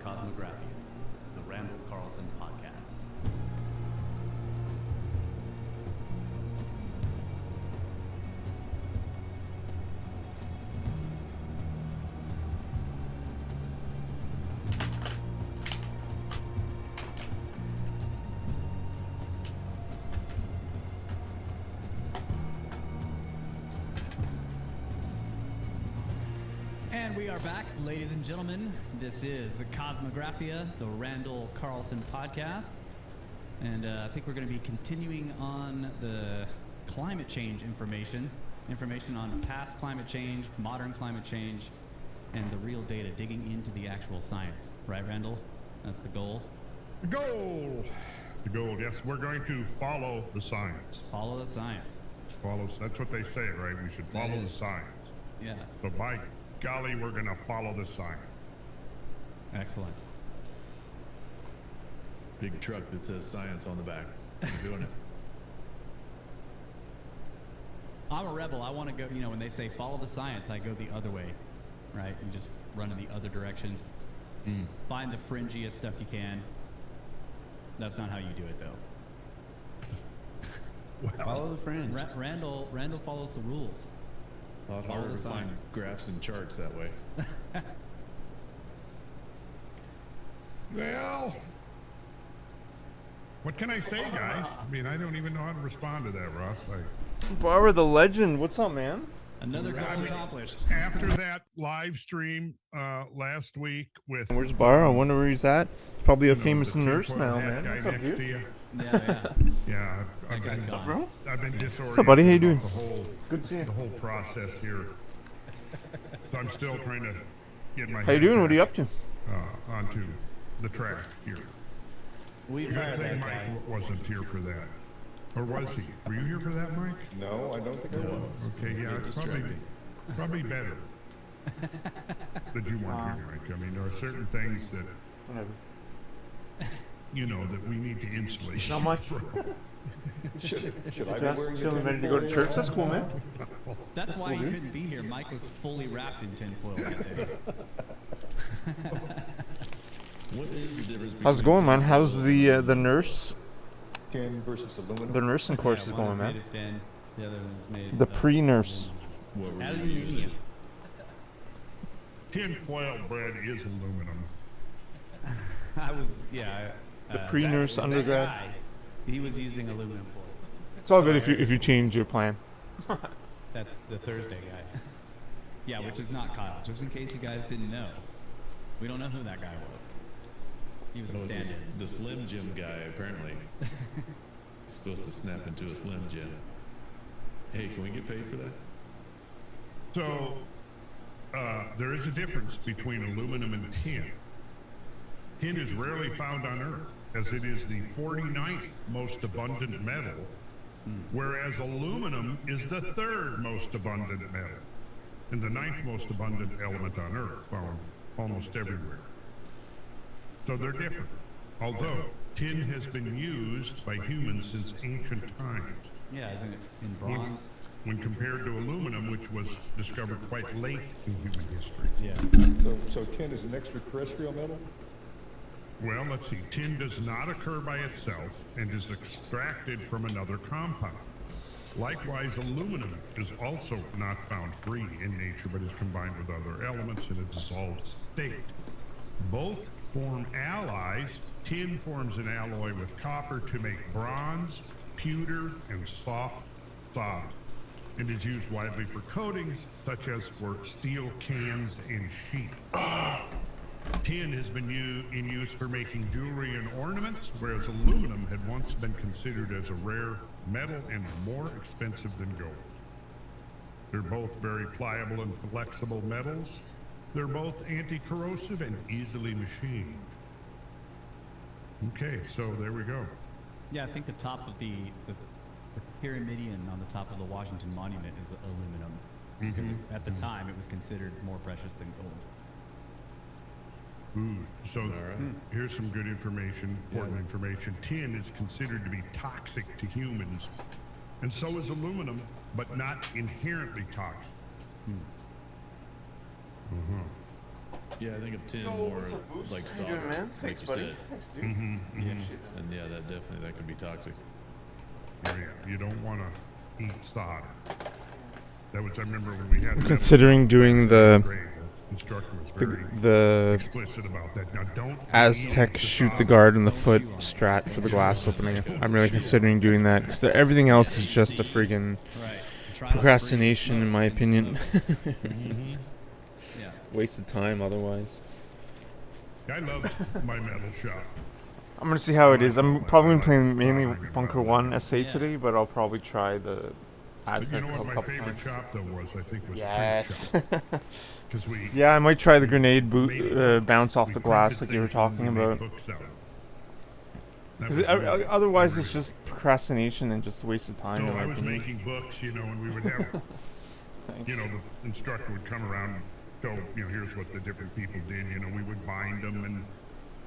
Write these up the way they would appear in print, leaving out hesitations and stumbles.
Cosmographia, the Randall Carlson podcast. And we are back, ladies and gentlemen. This is the Cosmographia, the Randall Carlson podcast. And I think we're going to be continuing on the climate change information on past climate change, modern climate change, and the real data, digging into the actual science. Right, Randall? That's the goal? The goal, yes. We're going to follow the science. Follow the science. That's what they say, right? We should follow the science. Yeah. So by golly, we're going to follow the science. Excellent. Big truck that says science on the back. We're doing it. I'm a rebel. I want to go, when they say follow the science, I go the other way, right? You just run in the other direction. Find the fringiest stuff you can. That's not how you do it, though. Follow the fringe. Randall follows the rules. A lot harder to find graphs and charts that way. Well, what can I say, guys? I mean, I don't even know how to respond to that, Russ. Barbara the legend, what's up, man? Another goal accomplished. After that live stream last week with... Where's Bar? I wonder where he's at. Probably a famous the nurse now, tinfoil hat man. guy What's up, next dude? to you. Yeah. Yeah, I've guy's been, gone. Bro? I've been disoriented. What's up, buddy? How you doing? about The whole, Good to see you. The whole process here. So I'm still trying to get my How you head doing? What are you back, up to? onto the track here. We Good fired thing that guy. Mike wasn't here for that. Or was he? Were you here for that, Mike? No, I don't think I will. Okay, yeah, it's distracting. probably better that you weren't here, Mike. I mean, there are certain things that, Whatever. that we need to insulate. Not much. Should I be Just wearing the chilling, ready to go to tinfoil? church. That's cool, man. That's why he couldn't be here. Mike was fully wrapped in tinfoil that day. What is the difference between... How's it going, man? How's the nurse? Tin versus aluminum. The nursing course is one going, is man. made of tin, the other one's made The of pre-nurse. What were we aluminium. using? Tin foil bread is aluminum. The pre-nurse that undergrad. guy, he was using aluminum foil. It's all good if you change your plan. That the Thursday guy. Yeah, which is not Kyle. Just in case you guys didn't know, we don't know who that guy was. He was Oh, a it's stand-in. the Slim Jim guy, apparently. Supposed to snap into a Slim Jim. Hey, can we get paid for that? So, there is a difference between aluminum and tin. Tin is rarely found on Earth, as it is the 49th most abundant metal, whereas aluminum is the 3rd most abundant metal, and the 9th most abundant element on Earth, found almost everywhere. So they're different, although tin has been used by humans since ancient times. Yeah, isn't it in bronze? When compared to aluminum, which was discovered quite late in human history. Yeah. So tin is an extraterrestrial metal? Well, let's see. Tin does not occur by itself and is extracted from another compound. Likewise, aluminum is also not found free in nature, but is combined with other elements in a dissolved state. Both form alloys. Tin forms an alloy with copper to make bronze, pewter, and soft solder, and is used widely for coatings, such as for steel cans and sheet. Tin has been in use for making jewelry and ornaments, whereas aluminum had once been considered as a rare metal and more expensive than gold. They're both very pliable and flexible metals. They're both anti-corrosive and easily machined. Okay, so there we go. Yeah, I think the top of the pyramidion on the top of the Washington Monument is aluminum. Because at the time, it was considered more precious than gold. So here's some good information, important information. Tin is considered to be toxic to humans, and so is aluminum, but not inherently toxic. Yeah, I think a tin more like solder, like you said. Thanks, dude. And yeah, that could be toxic. Oh, yeah. You don't want to eat solder. That was, I remember when we had Considering doing the instructor was very the explicit about that. Now don't Aztec eat shoot the solder. guard in the foot strat for the glass opening. I'm really considering doing that because everything else is just a friggin' Right. Try not to breathe procrastination, in smoke. my opinion. Yeah. Waste of time otherwise. I love my metal shop. I'm gonna see how it is. I'm probably playing mainly Bunker 1 SA today, but I'll probably try the But Aztec you know a what my couple favorite times. shop though was? I think was Yes. because we Yeah, I might try the grenade made books. bounce off We the glass printed like you were things and talking we made about. books out of it. That Because was really- otherwise it's really- just procrastination and just a waste of time. So in my I was opinion. making books, you know, and we would have, Thanks. you know, the instructor would come around and go, you know, here's what the different people did. You know, we would bind them and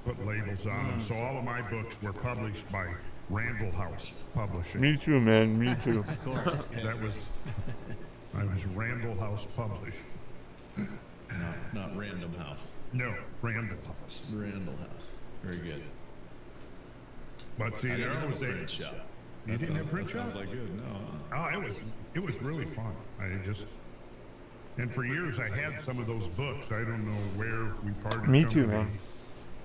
put labels on them. So all of my books were published by Randall House Publishing. Me too, man. Me too. Of course. Yeah. That was, I was Randall House Published. Not Random House. No, Randall House. Randall House. Very good. But see, I there didn't have was a a print shop. You didn't have print Sounds shop? like good. No. Oh, it was really fun. And for years I had some of those books. I don't know where we parted. Me too, company. man.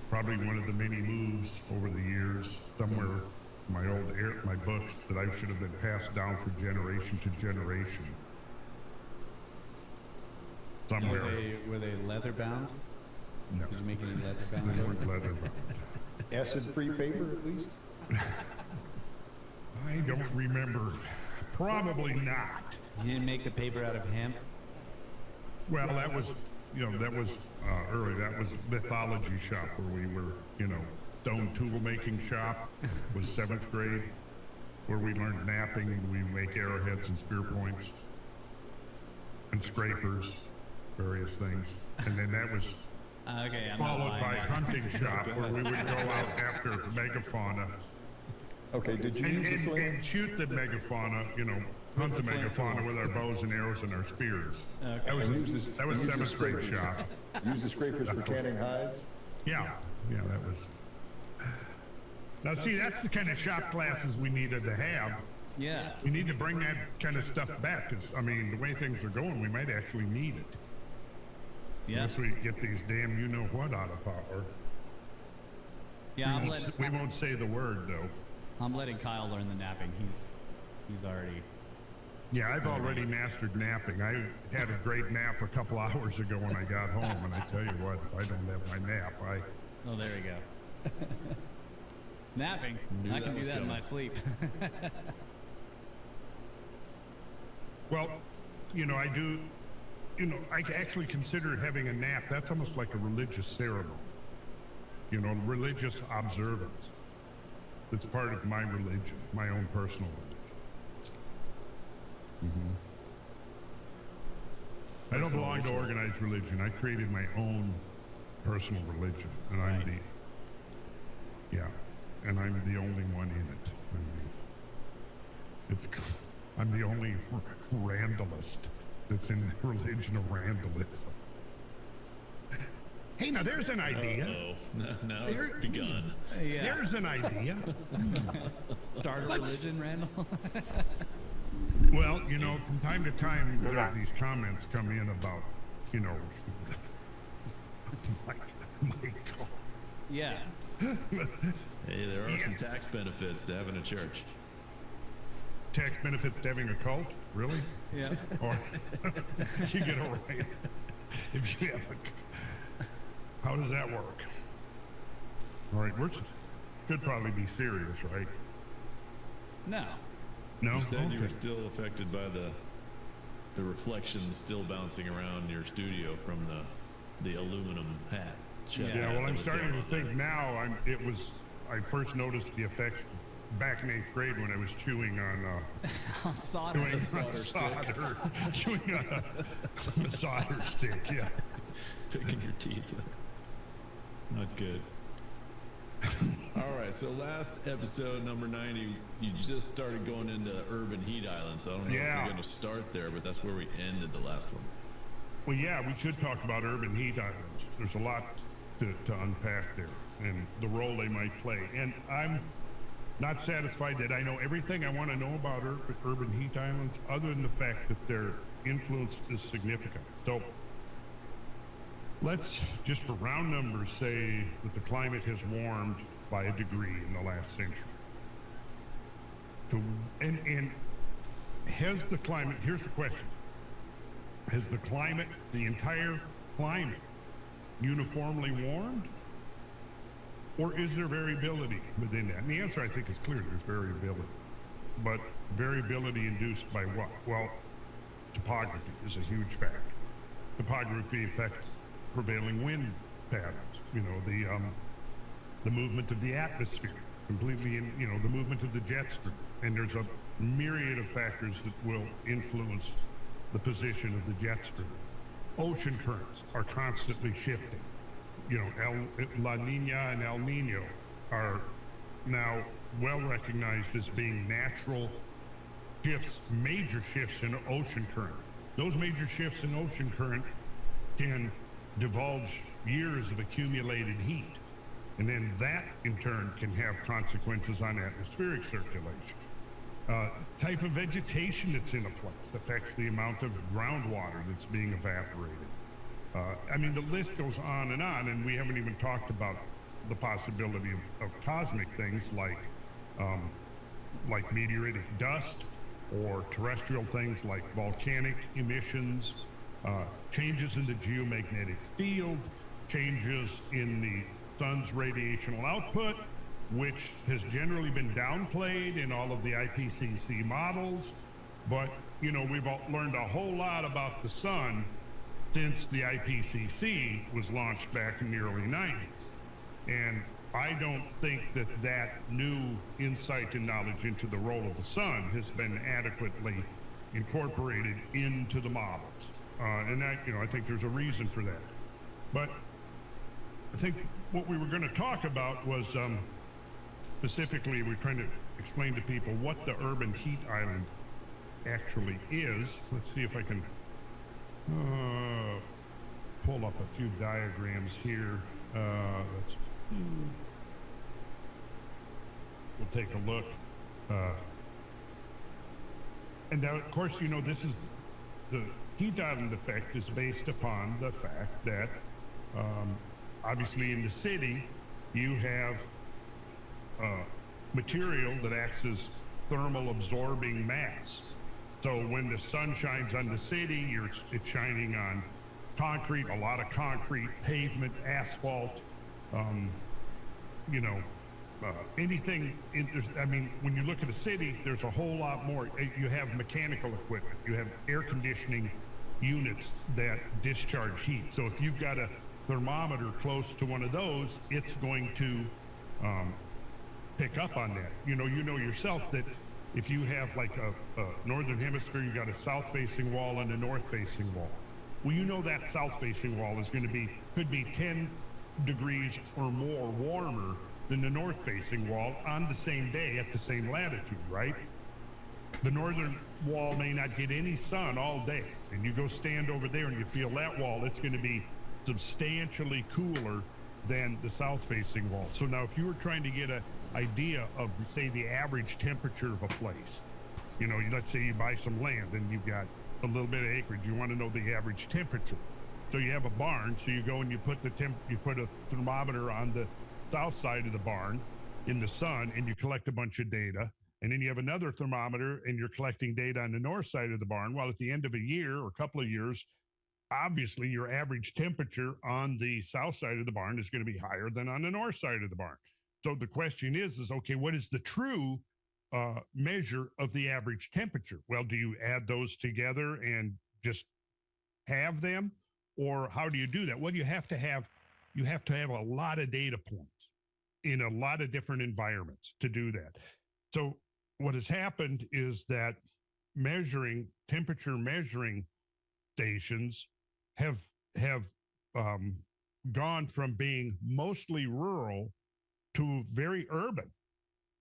Probably one of the many moves over the years. Somewhere, my books that I should have been passed down from generation to generation. Somewhere. Were they leather bound? No, Did you make any leather they bound? weren't leather bound. Acid-free paper, at least? I don't remember. Probably not. You didn't make the paper out of hemp? Well, that was, early. That was mythology shop where we were, stone tool making shop was 7th grade, where we learned napping and we make arrowheads and spear points and scrapers, various things. And then that was Okay, I'm not followed lying by there. hunting shop where we would go out after megafauna Okay, did you use the and flame? shoot the megafauna, hunt the megafauna with our bows and arrows and our spears. Okay. That was And use the 7th grade scrapers. shop. Use the scrapers for tanning hides? Yeah, that was. Now, see, that's the kind of shop classes we needed to have. Yeah. We need to bring that kind of stuff back, because, the way things are going, we might actually need it. Yeah. Unless we get these damn you-know-what out of power. Yeah, We won't say the word, though. I'm letting Kyle learn the napping. He's already. Yeah, I've already mastered napping. I had a great nap a couple hours ago when I got home, and I tell you what, if I don't have my nap, Oh, there we go. Napping. Knew I that can do was that in coming. my sleep. Well, I do, I actually consider having a nap, that's almost like a religious ceremony. Religious observance. It's part of my religion, my own personal religion. I don't belong to organized religion. I created my own personal religion, and I'm the only one in it. I'm the only Randallist that's in the religion of Randallism. Hey, now there's an idea. Now it's There- begun. Yeah. There's an idea. Start a religion, Randall? Well, from time to time, these comments come in about, Michael. Yeah. Hey, there are some tax benefits to having a church. Tax benefits to having a cult? Really? Yeah. Or you get a right if you have a. How does that work? All right, should probably be serious, right? No. No. You said you were Okay. still affected by the reflections still bouncing around your studio from the aluminum hat. Yeah, well, I'm starting to think now. I first noticed the effects back in 8th grade when I was chewing on On solder. chewing on solder, chewing on a solder stick. Yeah. Picking your teeth. Not good. All right, so last episode, number 90, you just started going into urban heat island, so I don't know if Yeah. you're going to start there, but that's where we ended the last one. Well, yeah, we should talk about urban heat islands. There's a lot to unpack there and the role they might play. And I'm not satisfied that I know everything I want to know about urban heat islands, other than the fact that their influence is significant. So let's, just for round numbers, say that the climate has warmed by a degree in the last century. And has the climate, here's the question, has the climate, the entire climate, uniformly warmed? Or is there variability within that? And the answer, I think, is clear. There's variability. But variability induced by what? Well, topography is a huge factor. Topography affects prevailing wind patterns, the movement of the atmosphere, completely, the movement of the jet stream. And there's a myriad of factors that will influence the position of the jet stream. Ocean currents are constantly shifting. La Nina and El Nino are now well recognized as being natural shifts, major shifts in ocean current. Those major shifts in ocean current can divulge years of accumulated heat. And then that, in turn, can have consequences on atmospheric circulation. Type of vegetation that's in a place affects the amount of groundwater that's being evaporated. The list goes on, and we haven't even talked about the possibility of cosmic things like meteoritic dust, or terrestrial things like volcanic emissions, changes in the geomagnetic field, changes in the sun's radiational output, which has generally been downplayed in all of the IPCC models. But, we've learned a whole lot about the sun since the IPCC was launched back in the early 90s. And I don't think that new insight and knowledge into the role of the sun has been adequately incorporated into the models. And that, I think there's a reason for that. But I think what we were going to talk about was specifically, we're trying to explain to people what the urban heat island actually is. Let's see if I can pull up a few diagrams here. We'll take a look. And now, of course, this is the heat island effect is based upon the fact that obviously in the city you have material that acts as thermal absorbing mass. So when the sun shines on the city, it's shining on concrete, a lot of concrete, pavement, asphalt, anything. When you look at a city, there's a whole lot more. You have mechanical equipment, you have air conditioning units that discharge heat. So if you've got a thermometer close to one of those, it's going to pick up on that. You know yourself that if you have like a northern hemisphere, you got a south-facing wall and a north-facing wall. Well, that south-facing wall is could be 10 degrees or more warmer than the north-facing wall on the same day at the same latitude, right? The northern wall may not get any sun all day, and you go stand over there and you feel that wall, it's going to be substantially cooler than the south-facing wall. So now if you were trying to get an idea of, say, the average temperature of a place, let's say you buy some land and you've got a little bit of acreage, you want to know the average temperature. So you have a barn, so you go and you put a thermometer on the south side of the barn in the sun, and you collect a bunch of data. And then you have another thermometer and you're collecting data on the north side of the barn. Well, at the end of a year or a couple of years, obviously your average temperature on the south side of the barn is going to be higher than on the north side of the barn. So the question is okay, what is the true measure of the average temperature? Well, do you add those together and just have them? Or how do you do that? Well, you have to have a lot of data points in a lot of different environments to do that. So what has happened is that temperature measuring stations have gone from being mostly rural to very urban.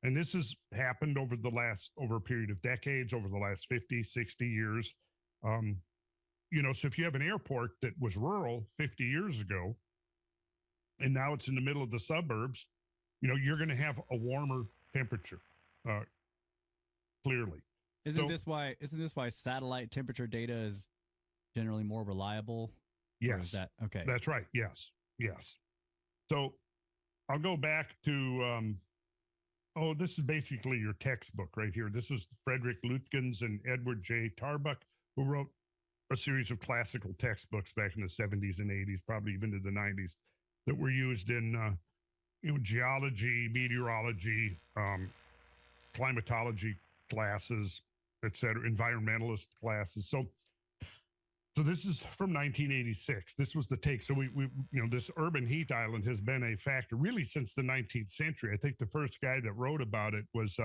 And this has happened over a period of decades, over the last 50, 60 years. so if you have an airport that was rural 50 years ago, and now it's in the middle of the suburbs, you're going to have a warmer temperature, clearly. Isn't this why satellite temperature data is generally more reliable? Yes. Okay? That's right. Yes. So I'll go back to, this is basically your textbook right here. This is Frederick Lütgens and Edward J. Tarbuck, who wrote a series of classical textbooks back in the 70s and 80s, probably even to the 90s, that were used in geology, meteorology, climatology classes, etc., environmentalist classes. So this is from 1986. This was the take. So we this urban heat island has been a factor really since the 19th century. I think the first guy that wrote about it was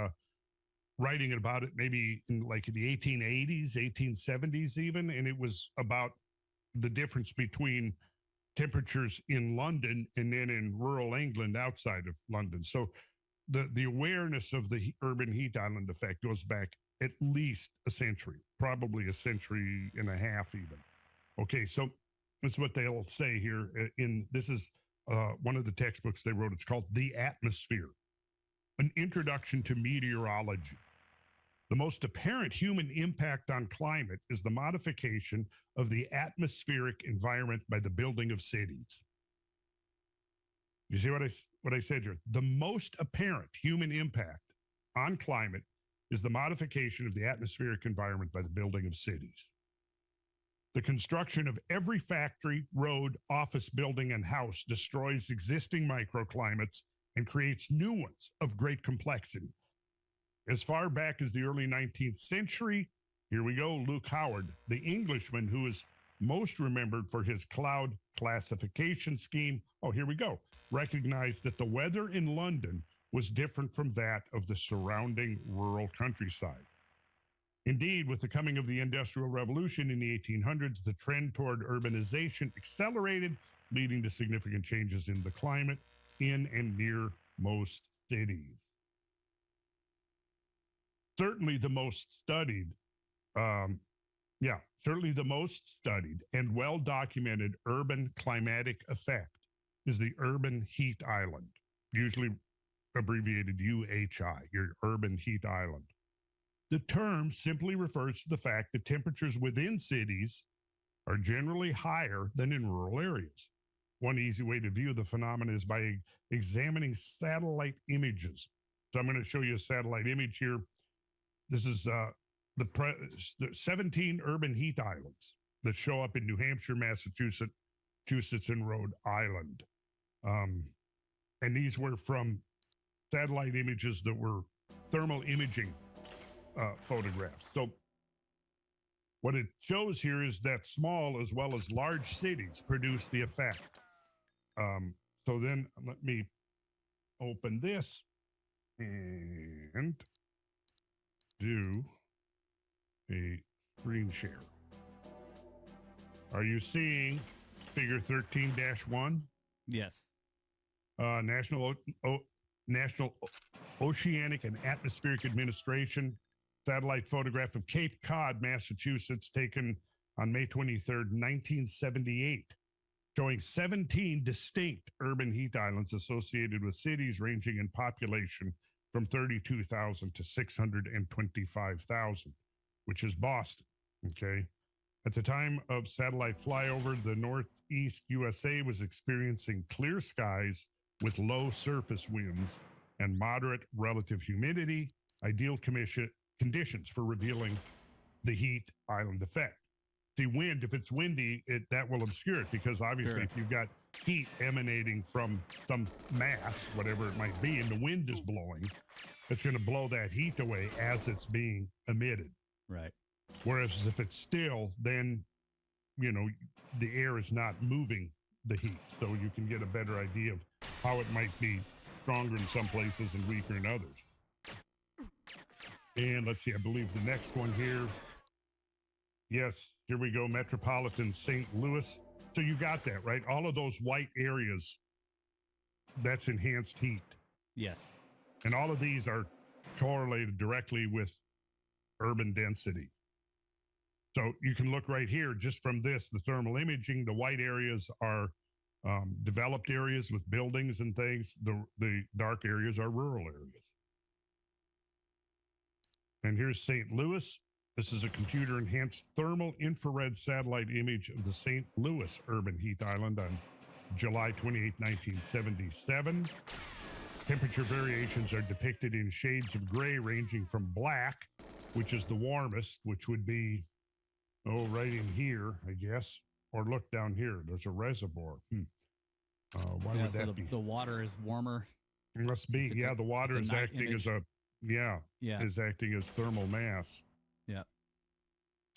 writing about it maybe in the 1880s, 1870s even, and it was about the difference between temperatures in London and then in rural England outside of London. So the awareness of the urban heat island effect goes back at least a century, probably a century and a half even. Okay, so that's what they'll say here. This is one of the textbooks they wrote. It's called The Atmosphere, an introduction to meteorology. The most apparent human impact on climate is the modification of the atmospheric environment by the building of cities. You see what I said here? The most apparent human impact on climate is the modification of the atmospheric environment by the building of cities. The construction of every factory, road, office building, and house destroys existing microclimates and creates new ones of great complexity. As far back as the early 19th century, here we go, Luke Howard, the Englishman who is most remembered for his cloud classification scheme, here we go, recognized that the weather in London was different from that of the surrounding rural countryside. Indeed, with the coming of the Industrial Revolution in the 1800s, the trend toward urbanization accelerated, leading to significant changes in the climate in and near most cities. Certainly the most studied and well-documented urban climatic effect is the urban heat island, usually abbreviated UHI, your urban heat island. The term simply refers to the fact that temperatures within cities are generally higher than in rural areas. One easy way to view the phenomenon is by examining satellite images. So I'm going to show you a satellite image here. This is the 17 urban heat islands that show up in New Hampshire, Massachusetts, and Rhode Island. And these were from satellite images that were thermal imaging photographs. So what it shows here is that small as well as large cities produce the effect. So then let me open this and do a screen share. Are you seeing figure 13-1? Yes. National Oceanic and Atmospheric Administration satellite photograph of Cape Cod, Massachusetts, taken on May 23rd, 1978, showing 17 distinct urban heat islands associated with cities ranging in population from 32,000 to 625,000, which is Boston, okay? At the time of satellite flyover, the Northeast USA was experiencing clear skies with low surface winds and moderate relative humidity, ideal conditions for revealing the heat island effect. See, wind, if it's windy, that will obscure it, because obviously if you've got heat emanating from some mass, whatever it might be, and the wind is blowing, it's going to blow that heat away as it's being emitted. Right. Whereas if it's still, then, the air is not moving the heat. So you can get a better idea of how it might be stronger in some places and weaker in others. And let's see, I believe the next one here. Yes, here we go, Metropolitan St. Louis. So you got that, right? All of those white areas, that's enhanced heat. Yes. And all of these are correlated directly with urban density. So you can look right here, just from this, the thermal imaging. The white areas are developed areas with buildings and things. The dark areas are rural areas. And here's St. Louis. This is a computer-enhanced thermal infrared satellite image of the St. Louis urban heat island on July 28, 1977. Temperature variations are depicted in shades of gray ranging from black, which is the warmest, which would be, right in here, I guess. Or look down here. There's a reservoir. Why would that be? The water is warmer. It must be. Yeah, the water is acting as is acting as thermal mass. Yeah.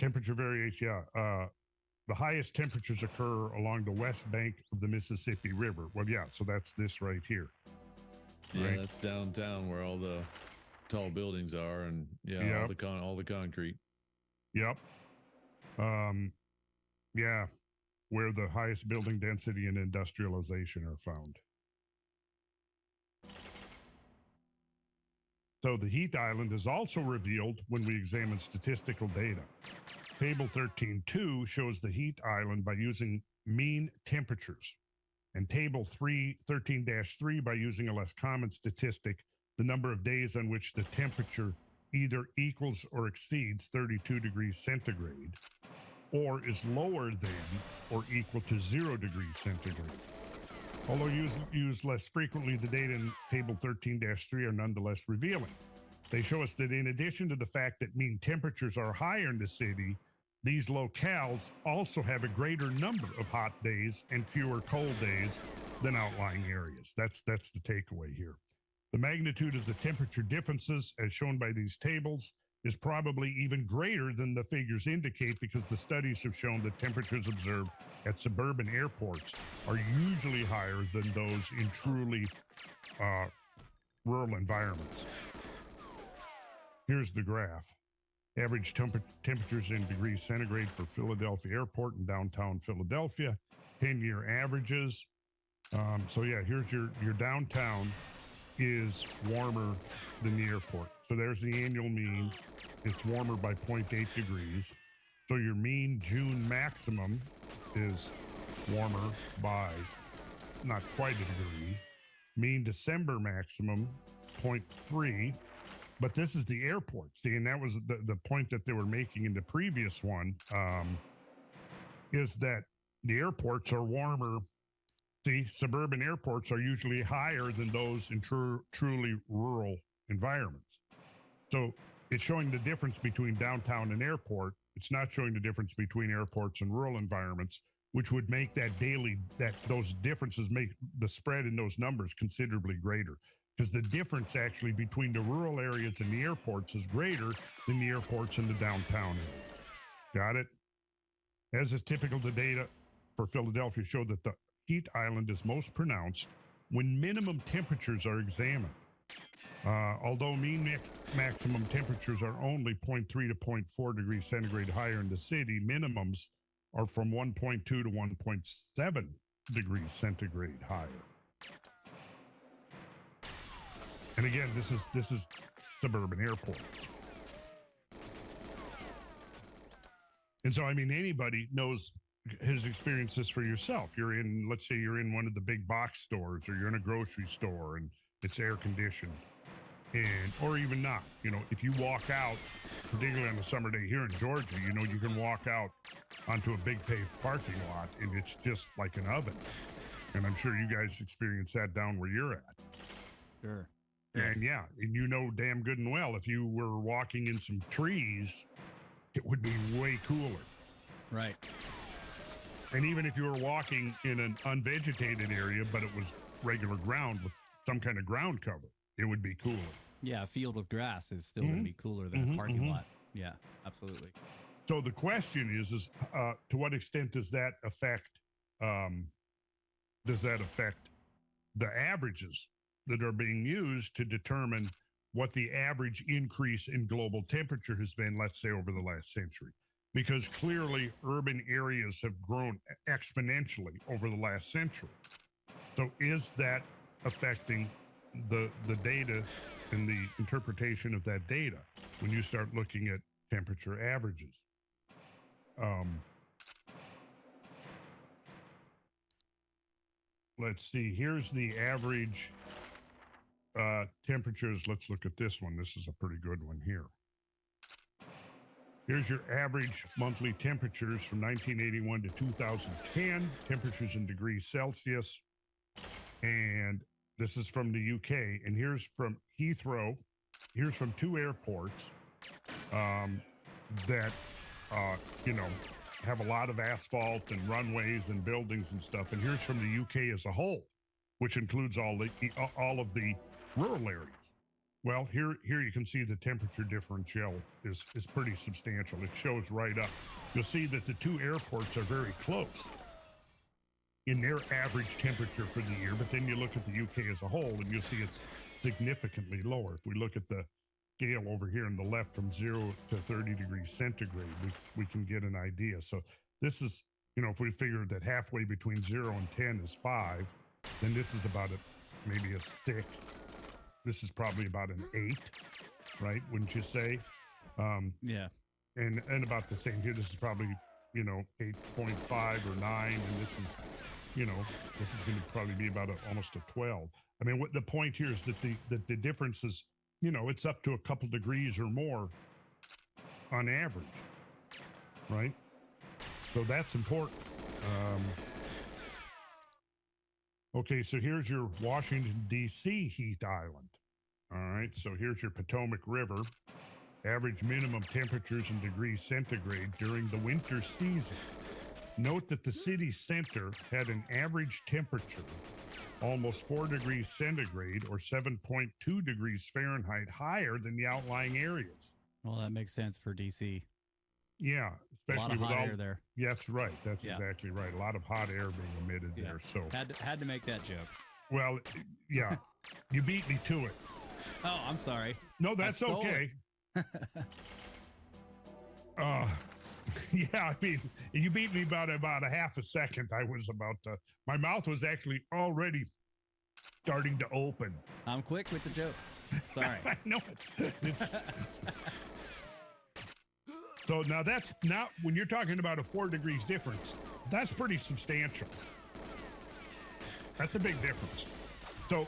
Temperature variation. The highest temperatures occur along the west bank of the Mississippi River. Well, yeah, so that's this right here. Yeah, right? that's downtown where all the tall buildings are, and all the concrete. Yep. Where the highest building density and industrialization are found. So the heat island is also revealed when we examine statistical data. Table 13.2 shows the heat island by using mean temperatures, and table 13-3 by using a less common statistic, the number of days on which the temperature either equals or exceeds 32 degrees centigrade, or is lower than or equal to 0 degrees centigrade. Although used less frequently, the data in table 13-3 are nonetheless revealing. They show us that in addition to the fact that mean temperatures are higher in the city, these locales also have a greater number of hot days and fewer cold days than outlying areas. That's the takeaway here. The magnitude of the temperature differences, as shown by these tables, is probably even greater than the figures indicate, because the studies have shown that temperatures observed at suburban airports are usually higher than those in truly rural environments. Here's the graph. Average temperatures in degrees centigrade for Philadelphia Airport and downtown Philadelphia, 10-year averages. Here's your downtown is warmer than the airport. So there's the annual mean. It's warmer by 0.8 degrees. So your mean June maximum is warmer by not quite a degree. Mean December maximum, 0.3. But this is the airport. See, and that was the point that they were making in the previous one, is that the airports are warmer. See, suburban airports are usually higher than those in truly rural environments. So it's showing the difference between downtown and airport. It's not showing the difference between airports and rural environments, which would make those differences make the spread in those numbers considerably greater. Because the difference actually between the rural areas and the airports is greater than the airports and the downtown areas. Got it? As is typical, the data for Philadelphia showed that the heat island is most pronounced when minimum temperatures are examined. Although mean maximum temperatures are only 0.3 to 0.4 degrees centigrade higher in the city, minimums are from 1.2 to 1.7 degrees centigrade higher. And again, this is suburban airports. And so, I mean, anybody has experienced this for yourself. Let's say you're in one of the big box stores, or you're in a grocery store and it's air conditioned, or even not. If you walk out, particularly on a summer day here in Georgia, you can walk out onto a big paved parking lot and it's just like an oven. And I'm sure you guys experience that down where you're at. Sure. And and damn good and well, if you were walking in some trees, it would be way cooler. Right. And even if you were walking in an unvegetated area, but it was regular ground with some kind of ground cover, it would be cooler. Yeah, a field with grass is still going to be cooler than a parking lot. Yeah, absolutely. So the question is to what extent does that affect the averages that are being used to determine what the average increase in global temperature has been, let's say, over the last century? Because clearly urban areas have grown exponentially over the last century. So is that affecting the data and the interpretation of that data when you start looking at temperature averages? let's see. Here's the average temperatures. Let's look at this one. This is a pretty good one here. Here's your average monthly temperatures from 1981 to 2010, temperatures in degrees Celsius. And this is from the UK. And here's from Heathrow. Here's from 2 airports that, have a lot of asphalt and runways and buildings and stuff. And here's from the UK as a whole, which includes all of the rural areas. Well, here you can see the temperature differential is pretty substantial. It shows right up. You'll see that the 2 airports are very close in their average temperature for the year, but then you look at the UK as a whole and you'll see it's significantly lower. If we look at the scale over here on the left from 0 to 30 degrees centigrade, we can get an idea. So this is, if we figure that halfway between 0 and 10 is 5, then this is about maybe a 6. This is probably about an 8, right? Wouldn't you say? Yeah. And about the same here. This is probably, 8.5 or 9. And this is, this is going to probably be about almost a 12. I mean, what the point here is that the difference is, it's up to a couple degrees or more on average, right? So that's important. Okay, so here's your Washington, D.C. heat island. All right, so here's your Potomac River. Average minimum temperatures in degrees centigrade during the winter season. Note that the city center had an average temperature almost 4 degrees centigrade or 7.2 degrees Fahrenheit higher than the outlying areas. Well, that makes sense for DC. Yeah, especially a lot of with hot all air there. Yeah, that's right. That's exactly right. A lot of hot air being emitted there. So had to make that joke. Well, yeah, you beat me to it. Oh, I'm sorry. No, that's okay. Yeah, I mean, you beat me about a half a second. I was my mouth was actually already starting to open. I'm quick with the jokes. Sorry. I know it. So now that's not, when you're talking about a 4 degrees difference, that's pretty substantial. That's a big difference. So,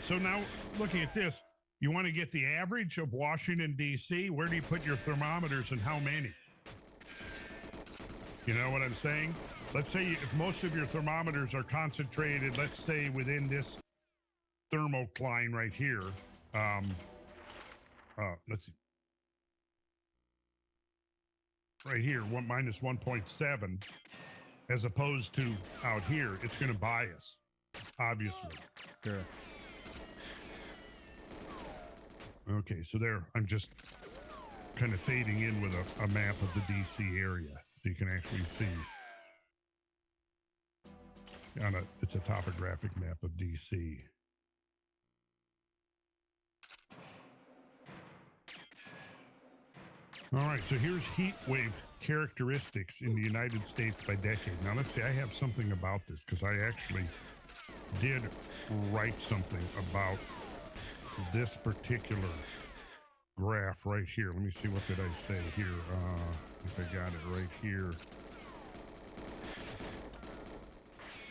so now looking at this, you want to get the average of Washington, D.C. Where do you put your thermometers and how many? You know what I'm saying? Let's say if most of your thermometers are concentrated, let's say within this thermocline right here. Let's see. Right here, minus 1.7, as opposed to out here, it's going to bias, obviously. Sure. Okay, so there, I'm just kind of fading in with a map of the DC area, so you can actually see. It's a topographic map of DC. All right, so here's heat wave characteristics in the United States by decade. Now, let's see, I have something about this because I actually did write something about this particular graph right here. Let me see, what did I say here? If I got it right here.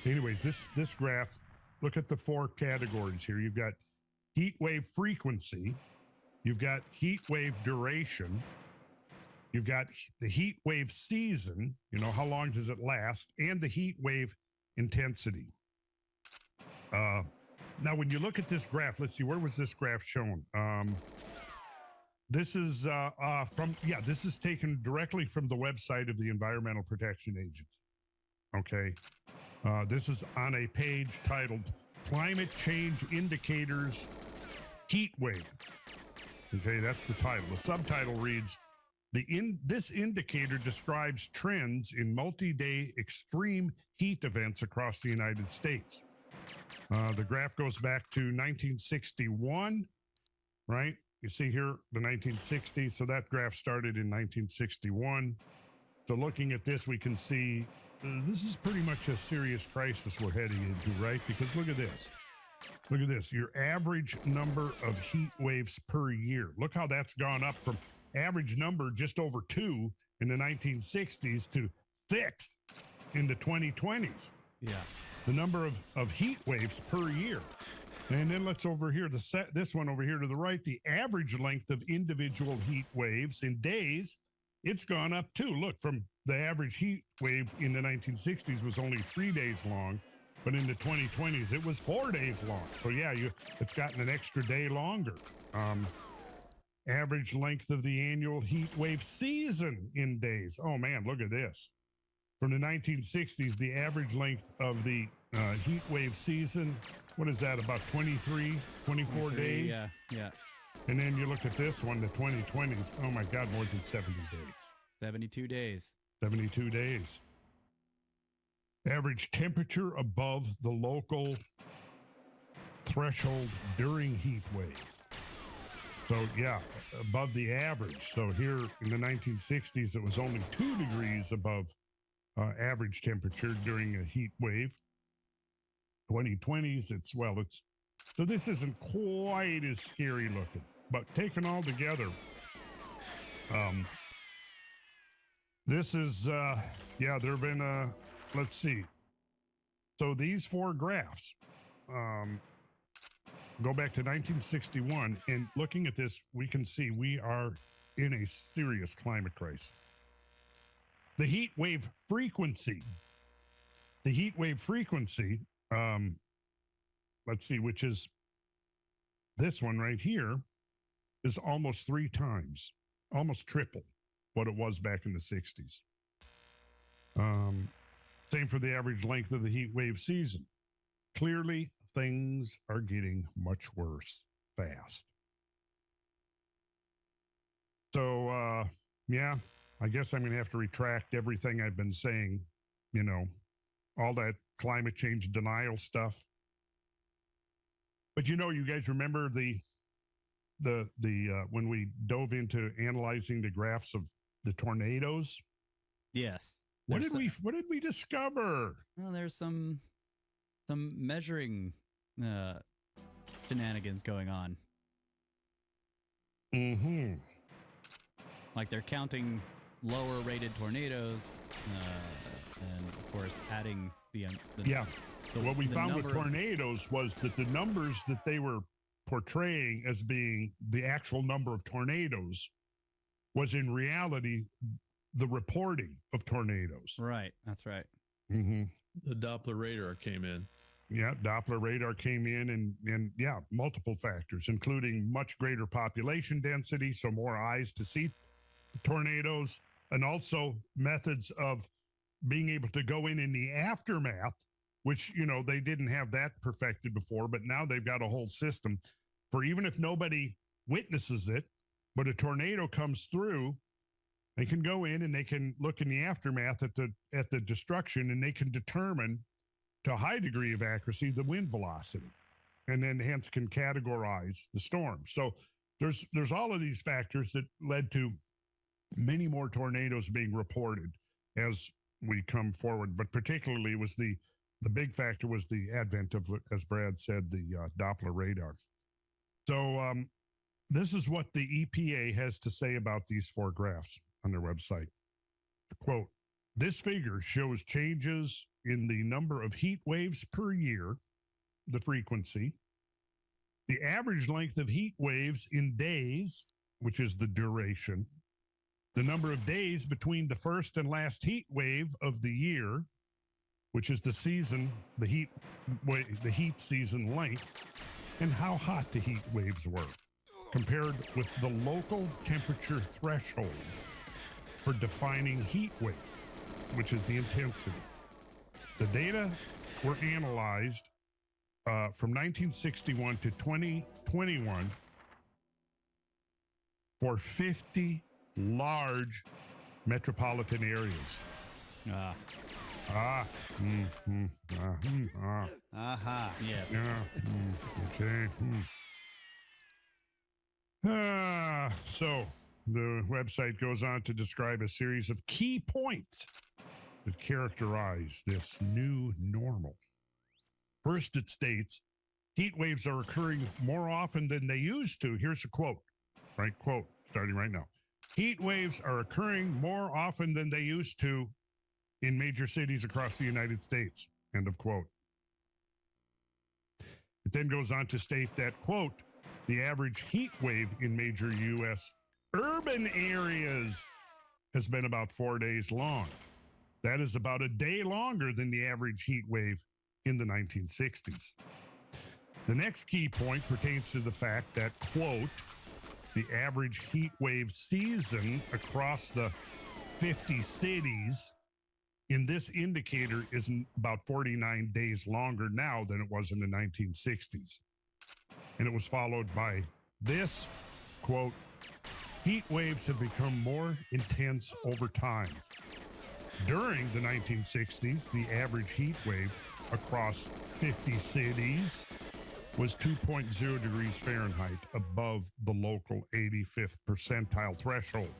Anyways, this graph, look at the 4 categories here. You've got heat wave frequency, you've got heat wave duration, you've got the heat wave season, how long does it last, and the heat wave intensity. Now, when you look at this graph, let's see, where was this graph shown? This is this is taken directly from the website of the Environmental Protection Agency. Okay. This is on a page titled Climate Change Indicators Heat Wave. Okay, that's the title. The subtitle reads, this indicator describes trends in multi-day extreme heat events across the United States. The graph goes back to 1961, right? You see here, the 1960s. So that graph started in 1961. So looking at this, we can see this is pretty much a serious crisis we're heading into, right? Because look at this. Look at this. Your average number of heat waves per year. Look how that's gone up from average number just over 2 in the 1960s to 6 in the 2020s. Yeah. The number of heat waves per year. And then let's over here, this one over here to the right, the average length of individual heat waves in days, it's gone up too. Look, from the average heat wave in the 1960s was only 3 days long, but in the 2020s, it was 4 days long. So yeah, it's gotten an extra day longer. Average length of the annual heat wave season in days. Oh man, look at this. From the 1960s, the average length of the heat wave season, what is that, about 24 days? Yeah. And then you look at this one, the 2020s, oh my God, more than 70 days. 72 days. 72 days. Average temperature above the local threshold during heat waves. So yeah, above the average. So here in the 1960s, it was only 2 degrees above average temperature during a heat wave. 2020s, so this isn't quite as scary looking, but taken all together, this is, there have been, let's see. So these 4 graphs, go back to 1961, and looking at this, we can see we are in a serious climate crisis. The heat wave frequency, let's see, which is this one right here, is almost 3 times, almost triple what it was back in the 60s. Same for the average length of the heat wave season. Clearly, things are getting much worse fast. So, yeah, I guess I'm going to have to retract everything I've been saying, all that climate change denial stuff. But you guys remember the when we dove into analyzing the graphs of the tornadoes? Yes. What did we discover? Well, there's some measuring shenanigans going on. Mm-hmm. Like they're counting lower rated tornadoes, and of course adding what we found with tornadoes was that the numbers that they were portraying as being the actual number of tornadoes was in reality the reporting of tornadoes. Right. That's right. Mm-hmm. The Doppler radar came in. Yeah, Doppler radar came in and multiple factors, including much greater population density, so more eyes to see tornadoes, and also methods of being able to go in the aftermath, which, they didn't have that perfected before, but now they've got a whole system for even if nobody witnesses it, but a tornado comes through, they can go in and they can look in the aftermath at the destruction, and they can determine to a high degree of accuracy the wind velocity, and then hence can categorize the storm. So there's all of these factors that led to many more tornadoes being reported as we come forward, but particularly was the big factor was the advent of, as Brad said, the Doppler radar. So this is what the EPA has to say about these 4 graphs on their website. Quote, this figure shows changes in the number of heat waves per year, the frequency, the average length of heat waves in days, which is the duration, the number of days between the first and last heat wave of the year, which is the season, the heat season length, and how hot the heat waves were, compared with the local temperature threshold for defining heat wave, which is the intensity. The data were analyzed from 1961 to 2021 for 50 large metropolitan areas. Yes. Okay. So the website goes on to describe a series of key points that characterize this new normal. First, it states, heat waves are occurring more often than they used to. Here's a quote, right? Quote, starting right now. Heat waves are occurring more often than they used to in major cities across the United States. End of quote. It then goes on to state that, quote, the average heat wave in major U.S. urban areas has been about 4 days long. That is about a day longer than the average heat wave in the 1960s. The next key point pertains to the fact that, quote, the average heat wave season across the 50 cities in this indicator is about 49 days longer now than it was in the 1960s. And it was followed by this, quote, heat waves have become more intense over time. During the 1960s, the average heat wave across 50 cities was 2.0 degrees Fahrenheit above the local 85th percentile threshold.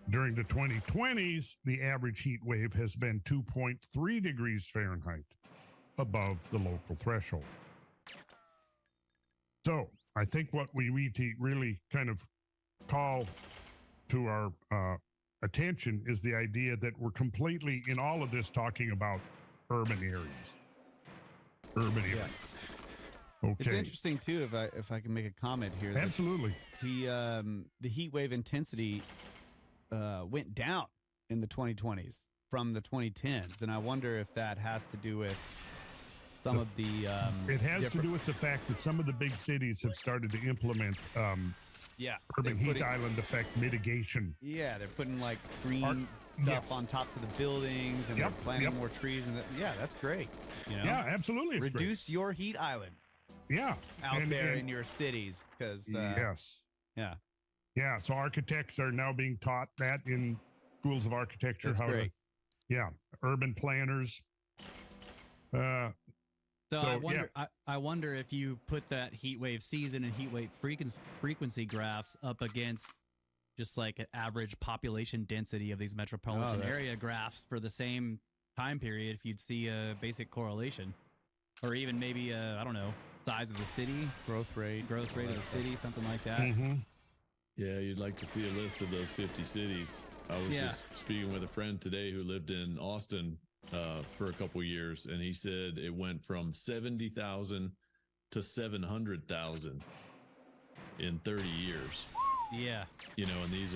During the 2020s, the average heat wave has been 2.3 degrees Fahrenheit above the local threshold. So I think what we need to really kind of call to our attention is the idea that we're completely in all of this talking about urban areas. Urban areas. Okay. It's interesting too, if I can make a comment here. Absolutely. The heat wave intensity went down in the 2020s from the 2010s, and I wonder if that has to do with some of the. It has to do with the fact that some of the big cities have started to implement urban heat island effect mitigation. Yeah, they're putting like green stuff on tops of the buildings, and they're planting more trees, and that's great. You know? Yeah, absolutely. Reduce your heat island. Yeah, out there in your cities, because yes, yeah. So architects are now being taught that in schools of architecture. That's great. Urban planners. So I wonder if you put that heat wave season and heat wave frequency graphs up against just like an average population density of these metropolitan area graphs for the same time period, if you'd see a basic correlation, or even maybe I don't know, size of the city, growth rate of the city, something like that. Mm-hmm. Yeah, you'd like to see a list of those 50 cities. I was just speaking with a friend today who lived in Austin for a couple years, and he said it went from 70,000 to 700,000 in 30 years. Yeah. You know, and these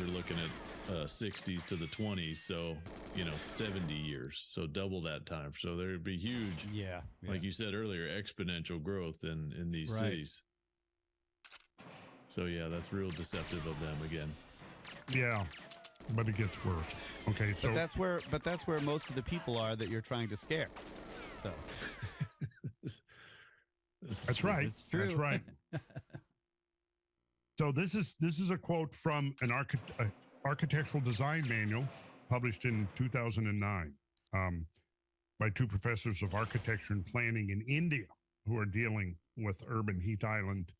are looking at 60s to the 20s, so 70 years, so double that time. So there'd be huge, like you said earlier, exponential growth in these cities. So yeah, that's real deceptive of them again. Yeah, but it gets worse. Okay, so but that's where most of the people are that you're trying to scare. So that's right. It's true. That's right. So this is a quote from an architectural design manual published in 2009 by two professors of architecture and planning in India who are dealing with urban heat island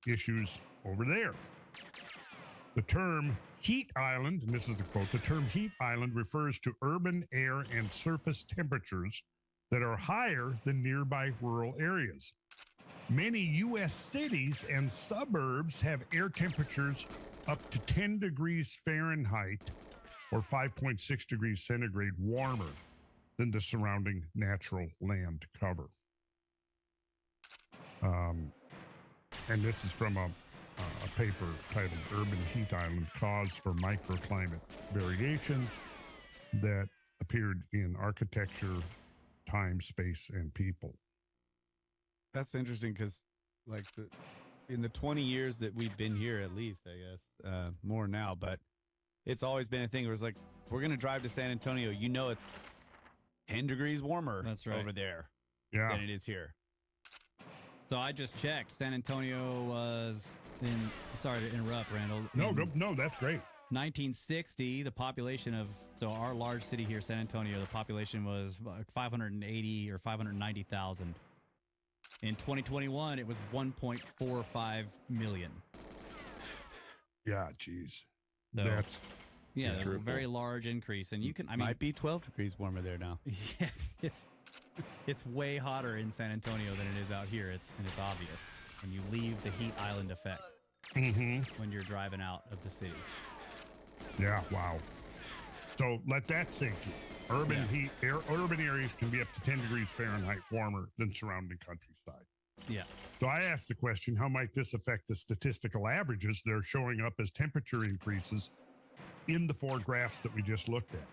issues over there. The term heat island, and this is the quote, the term heat island refers to urban air and surface temperatures that are higher than nearby rural areas. Many U.S. cities and suburbs have air temperatures up to 10 degrees Fahrenheit or 5.6 degrees centigrade warmer than the surrounding natural land cover. And this is from a paper titled Urban Heat Island Cause for Microclimate Variations that appeared in Architecture, Time, Space, and People. That's interesting because, like, in the 20 years that we've been here, at least, I guess, more now, but it's always been a thing where it's like, we're going to drive to San Antonio. It's 10 degrees warmer over there than it is here. So I just checked. San Antonio was sorry to interrupt, Randall. No, that's great. 1960, the population of our large city here, San Antonio, the population was 580 or 590,000. In 2021, it was 1.45 million. Yeah, geez. So, that's a very large increase, and might be 12 degrees warmer there now. Yeah, it's way hotter in San Antonio than it is out here. It's obvious when you leave the heat island effect when you're driving out of the city. Yeah, wow. So let that sink in. Urban areas can be up to 10 degrees Fahrenheit warmer than surrounding countryside. Yeah. So I asked the question, how might this affect the statistical averages that are showing up as temperature increases in the 4 graphs that we just looked at?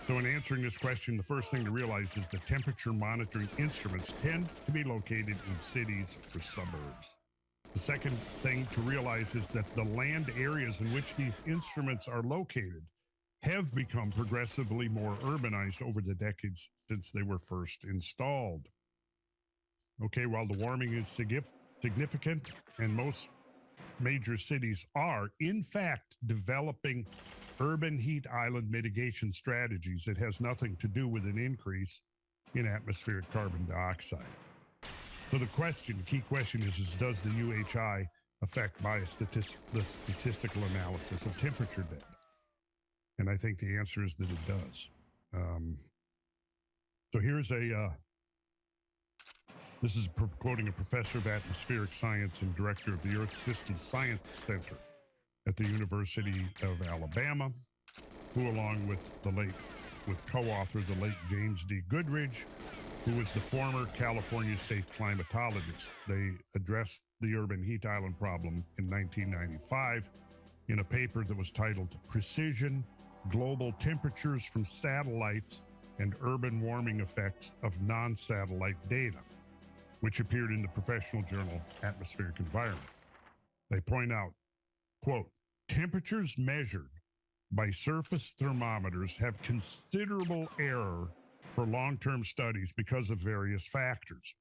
So in answering this question, the first thing to realize is the temperature monitoring instruments tend to be located in cities or suburbs. The second thing to realize is that the land areas in which these instruments are located have become progressively more urbanized over the decades since they were first installed. Okay, while the warming is significant and most major cities are, in fact, developing urban heat island mitigation strategies, it has nothing to do with an increase in atmospheric carbon dioxide. So the key question is does the UHI affect by the statistical analysis of temperature data? And I think the answer is that it does. So here's this is quoting a professor of atmospheric science and director of the Earth System Science Center at the University of Alabama, who along with co-author the late James D. Goodridge, who was the former California state climatologist. They addressed the urban heat island problem in 1995 in a paper that was titled Precision Global Temperatures from Satellites and Urban Warming Effects of Non-Satellite Data, which appeared in the professional journal Atmospheric Environment. They point out, quote, temperatures measured by surface thermometers have considerable error for long-term studies because of various factors.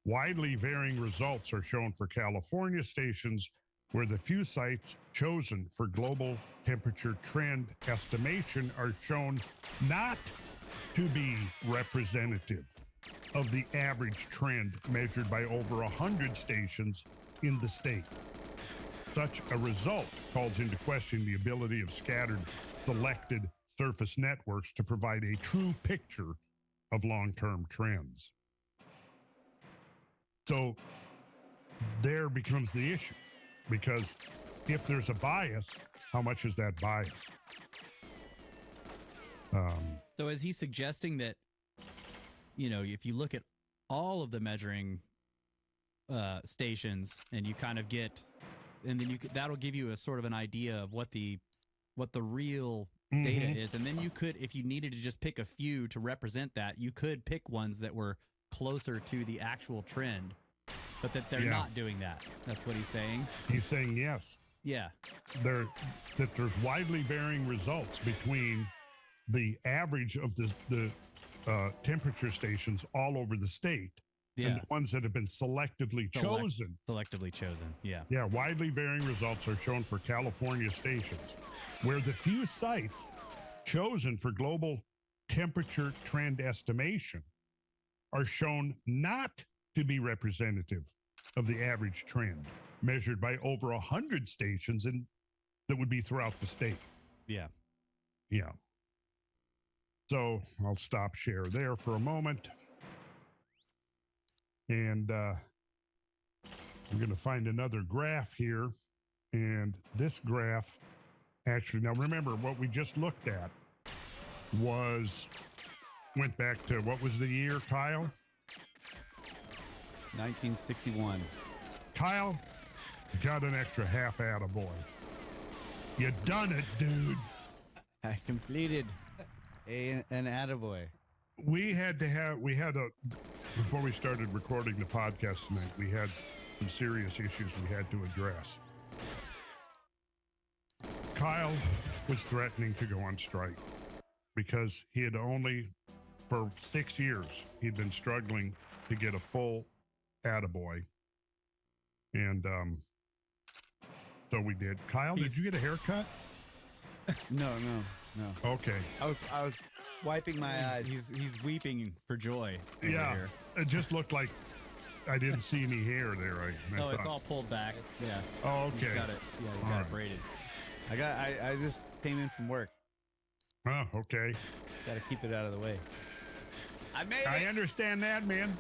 Widely varying results are shown for California stations where the few sites chosen for global temperature trend estimation are shown not to be representative of the average trend measured by over 100 stations in the state. Such a result calls into question the ability of scattered selected surface networks to provide a true picture of long-term trends. So there becomes the issue, because if there's a bias, how much is that bias? So is he suggesting that, if you look at all of the measuring stations and you kind of get, and then that'll give you a sort of an idea of what the real data is. And then you could, if you needed to just pick a few to represent that, you could pick ones that were closer to the actual trend, but that they're not doing that. That's what he's saying. He's saying yes. Yeah. That there's widely varying results between the average of the temperature stations all over the state and the ones that have been selectively chosen. Selectively chosen, yeah. Yeah, widely varying results are shown for California stations, where the few sites chosen for global temperature trend estimation are shown not to be representative of the average trend measured by over 100 stations that would be throughout the state. Yeah. Yeah. So I'll stop share there for a moment. And I'm going to find another graph here. And this graph, actually, now remember what we just looked at went back to, what was the year, Kyle? 1961. Kyle, you got an extra half attaboy. You done it, dude. I completed an attaboy. Before we started recording the podcast tonight, we had some serious issues we had to address. Kyle was threatening to go on strike because he had for 6 years, he'd been struggling to get a full attaboy. And so we did. Kyle, did you get a haircut? No. Okay. I was wiping my eyes. He's weeping for joy. Yeah. Here. It just looked like I didn't see any hair there. It's all pulled back. Yeah. Oh, okay. You got it. Yeah, you got it braided. I just came in from work. Oh, okay. Got to keep it out of the way. I made it. I understand that, man.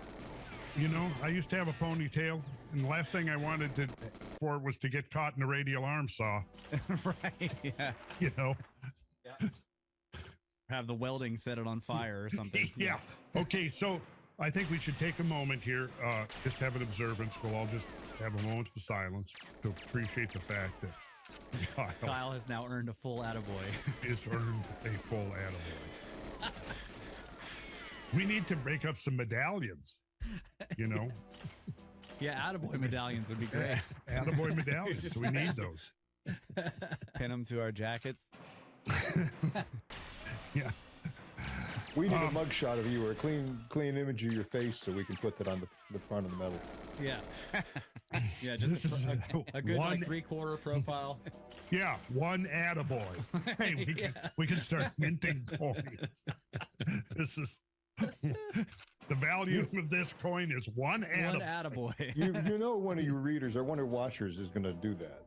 I used to have a ponytail, and the last thing I wanted for was to get caught in a radial arm saw. Right. Yeah. You know. Have the welding set it on fire or something. Yeah. Okay. So I think we should take a moment here, just have an observance. We'll all just have a moment of silence to appreciate the fact that Kyle has now earned a full attaboy. Has earned a full attaboy. We need to break up some medallions, you know? Yeah, attaboy medallions would be great. Attaboy medallions. We need those. Pin them to our jackets. Yeah. We need a mugshot of you or a clean image of your face so we can put that on the front of the medal. Yeah. Yeah, just a good one, like 3/4 profile. Yeah, one attaboy. Hey, we can start minting coins. This is the value of this coin is one attaboy. One attaboy. You know one of your readers or one of your watchers is going to do that.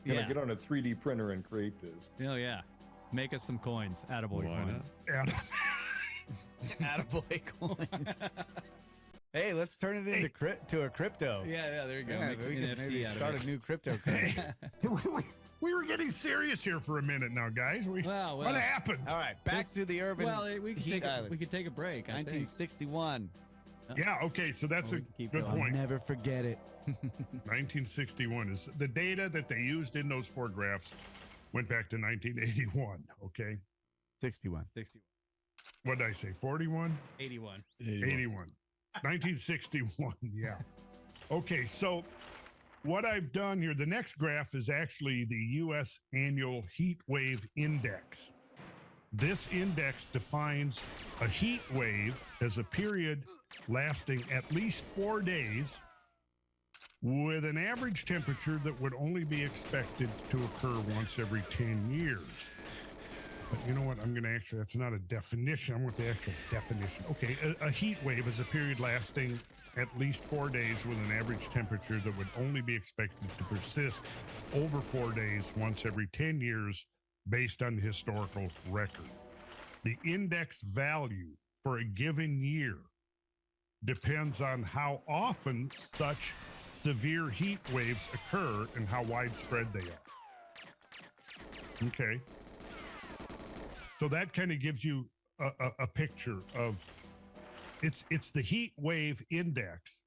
Gonna get on a 3D printer and create this. Oh yeah. Make us some coins. Attaboy coins. Attaboy coins. Hey, let's turn it into to a crypto. Yeah, there you go. Yeah, Make we an could NFT maybe out start of it. a new cryptocurrency. We were getting serious here for a minute now, guys. Well, what happened? All right, back to the urban. Well, we heat islands. could take a break. I think. 1961. Yeah, okay, so that's Well, a we can keep good going. point. Never forget it. 1961 is the data that they used in those 4 graphs went back to 1981. Okay, 61. 61. what did I say? 41, 81. 81, 1961. Yeah. Okay, so what I've done here, the next graph is actually the U.S. Annual Heat Wave Index. This index defines a heat wave as a period lasting at least 4 days with an average temperature that would only be expected to occur once every 10 years. But you know what? I'm going to actually, that's not a definition. I want the actual definition. Okay, a heat wave is a period lasting at least 4 days with an average temperature that would only be expected to persist over 4 days once every 10 years based on the historical record. The index value for a given year depends on how often such severe heat waves occur and how widespread they are. Okay. So that kind of gives you a picture of it's the heat wave index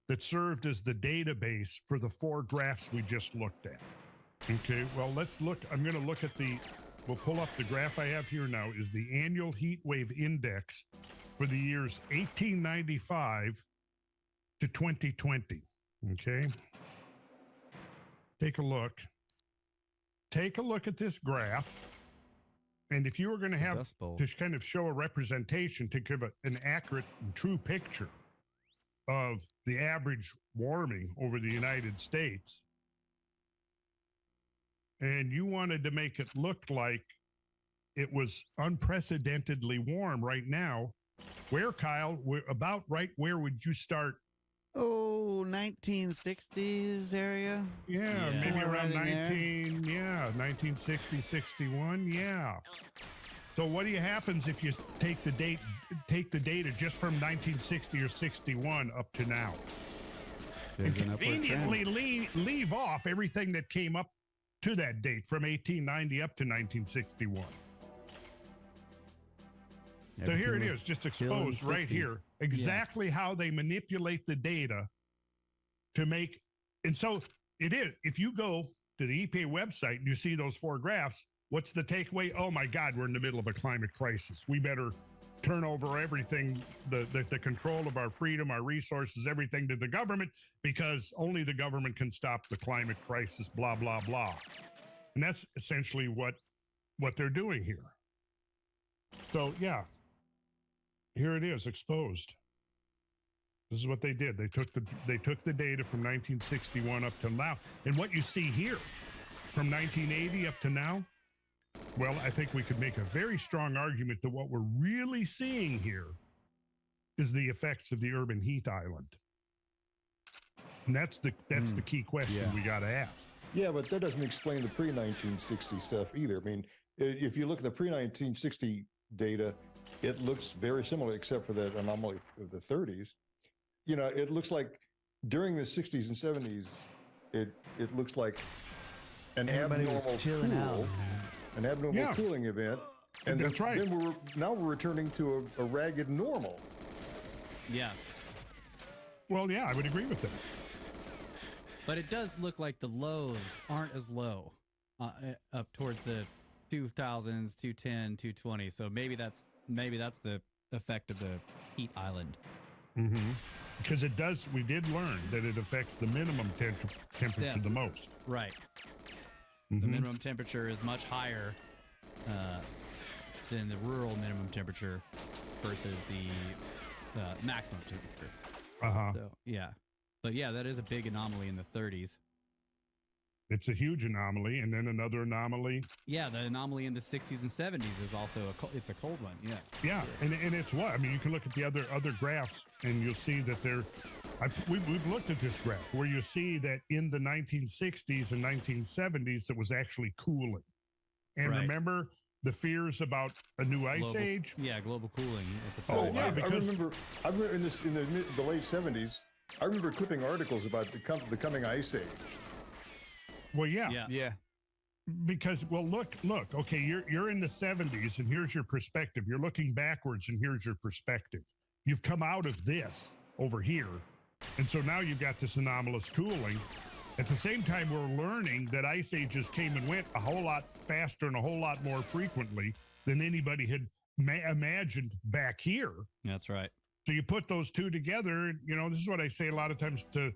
that served as the database for the 4 graphs we just looked at. Okay, well, let's look. I'm going to look at we'll pull up the graph I have here now is the annual heat wave index for the years 1895 to 2020. Okay. Take a look. Take a look at this graph. And if you were going to have to kind of show a representation to give an accurate and true picture of the average warming over the United States, and you wanted to make it look like it was unprecedentedly warm right now, where, Kyle, about right where would you start? Oh, 1960s area? Yeah, maybe around 1960, 61. Yeah. So what happens if you take the data just from 1960 or 61 up to now? And conveniently leave off everything that came up to that date from 1890 up to 1961. So here it is, just exposed right here, exactly how they manipulate the data to make. And so it is, if you go to the EPA website and you see those 4 graphs, what's the takeaway? Oh my God, we're in the middle of a climate crisis. We better turn over everything, the control of our freedom, our resources, everything to the government, because only the government can stop the climate crisis, blah, blah, blah. And that's essentially what they're doing here. So yeah. Here it is, exposed. This is what they did. They took the data from 1961 up to now. And what you see here from 1980 up to now, well, I think we could make a very strong argument that what we're really seeing here is the effects of the urban heat island. And that's the key question we got to ask. Yeah, but that doesn't explain the pre-1960 stuff either. I mean, if you look at the pre-1960 data, it looks very similar, except for that anomaly of the 30s. You know, it looks like during the 60s and 70s, it looks like an Everybody was abnormal chilling out, man. an abnormal Yeah. cooling event. And That's right. Then we're returning to a ragged normal. Yeah. Well, yeah, I would agree with that. But it does look like the lows aren't as low up towards the 2000s, 210, 220. So maybe that's the effect of the heat island. Mm-hmm. Because it does, we did learn that it affects the minimum temperature Yes. the most. Right. Mm-hmm. The minimum temperature is much higher than the rural minimum temperature versus the maximum temperature. Uh-huh. So, yeah. But yeah, that is a big anomaly in the 30s. It's a huge anomaly. And then another anomaly. Yeah, the anomaly in the 60s and 70s is also it's a cold one. Yeah. Yeah. And it's what? I mean, you can look at the other graphs and you'll see that we've looked at this graph where you see that in the 1960s and 1970s, it was actually cooling. And Right. remember the fears about a new ice age? Yeah, global cooling at the Oh, time. yeah, I because- remember in the late 70s, I remember clipping articles about the coming ice age. Well, yeah. Yeah. Yeah. Because, well, look, okay, you're in the 70s and here's your perspective. You're looking backwards and here's your perspective. You've come out of this over here. And so now you've got this anomalous cooling. At the same time, we're learning that ice ages came and went a whole lot faster and a whole lot more frequently than anybody had imagined back here. That's right. So you put those two together, this is what I say a lot of times to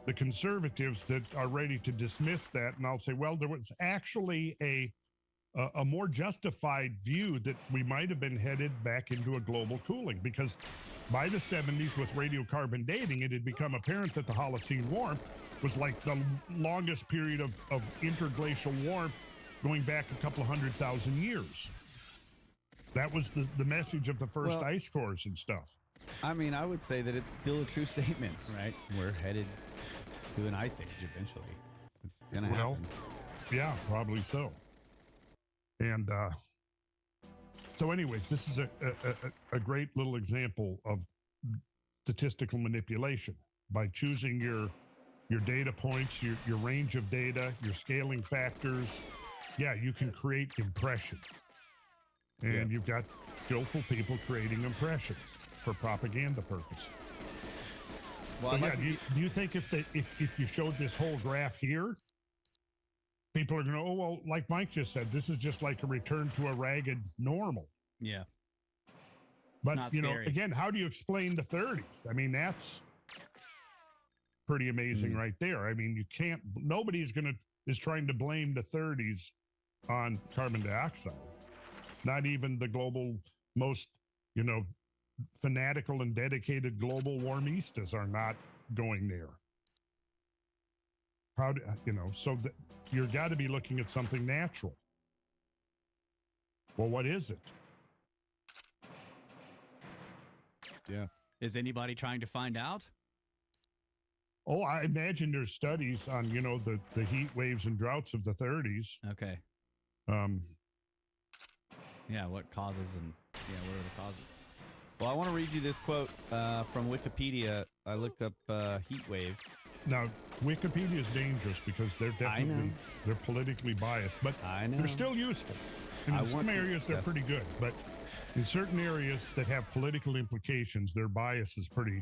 the conservatives that are ready to dismiss that. And I'll say, well, there was actually a more justified view that we might have been headed back into a global cooling, because by the 70s with radiocarbon dating, it had become apparent that the Holocene warmth was like the longest period of interglacial warmth going back a couple of 100,000 years. That was the message of the first ice cores and stuff. I mean, I would say that it's still a true statement, right? We're headed to an ice age eventually. It's going to happen. Yeah, probably so. And so anyways, this is a great little example of statistical manipulation by choosing your data points, your range of data, your scaling factors. Yeah, you can create impressions. And you've got skillful people creating impressions for propaganda purposes. Well, So do you think if you showed this whole graph here, people are going to, oh, well, like Mike just said, this is just like a return to a ragged normal. Yeah. But, Not scary. again, how do you explain the 30s? I mean, that's pretty amazing right there. I mean, nobody is trying to blame the 30s on carbon dioxide. Not even the global most, fanatical and dedicated global warmistas are not going there. So you've got to be looking at something natural. Well, what is it? Yeah. Is anybody trying to find out? Oh, I imagine there's studies on, the heat waves and droughts of the 30s. Okay. Yeah, what causes and what are the causes? Well, I want to read you this quote from Wikipedia. I looked up heat wave. Now, Wikipedia is dangerous because they're politically biased, but I know. they're still useful. And in some areas, they're pretty good, but in certain areas that have political implications, their bias is pretty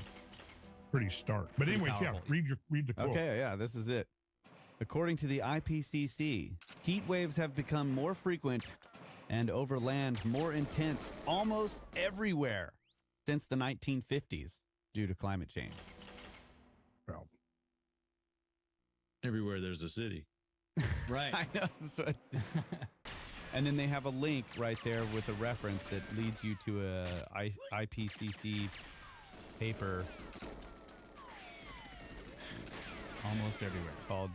stark. But anyways, powerful. read the quote. Okay, yeah, this is it. According to the IPCC, heat waves have become more frequent and over land more intense almost everywhere since the 1950s due to climate change. Well, Everywhere there's a city. Right. I know. And then they have a link right there with a reference that leads you to a IPCC paper Almost everywhere. called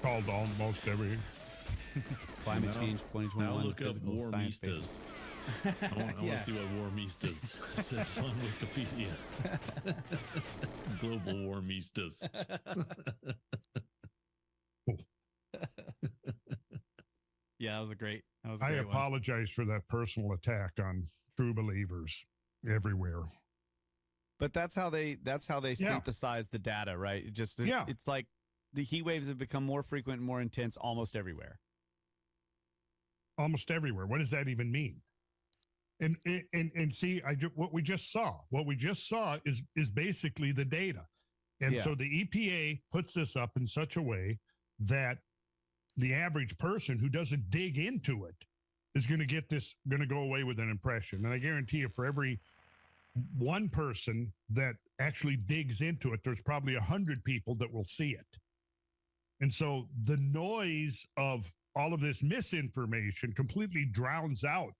almost every. Climate Now- Change 2021. Now look up Physical Science warmistas. Basis. I want Yeah. to see what warmistas says on Wikipedia. Global warmistas. Yeah, that was a great I one. apologize for that personal attack on true believers everywhere. But that's how they synthesize the data, right? It's like the heat waves have become more frequent and more intense almost everywhere. Almost everywhere. What does that even mean? And see, what we just saw is basically the data. And so the EPA puts this up in such a way that the average person who doesn't dig into it is going to go away with an impression. And I guarantee you, for every one person that actually digs into it, there's probably 100 people that will see it. And so the noise of all of this misinformation completely drowns out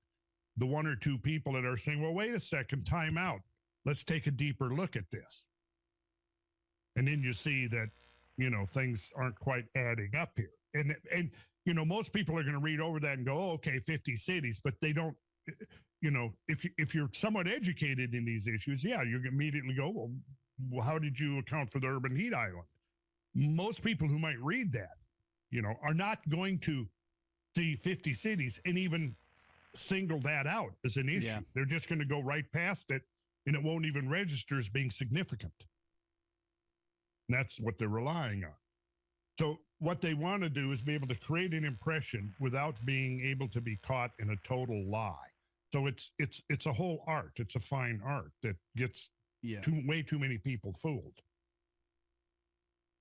the one or two people that are saying, well, wait a second, time out. Let's take a deeper look at this. And then you see that, things aren't quite adding up here. And most people are going to read over that and go, oh, okay, 50 cities, but they don't, if you're somewhat educated in these issues, you immediately go, well, how did you account for the urban heat island? Most people who might read that, are not going to see 50 cities and even single that out as an issue. Yeah. They're just going to go right past it, and it won't even register as being significant. And that's what they're relying on. So what they want to do is be able to create an impression without being able to be caught in a total lie. So it's a whole art. It's a fine art that gets way too many people fooled.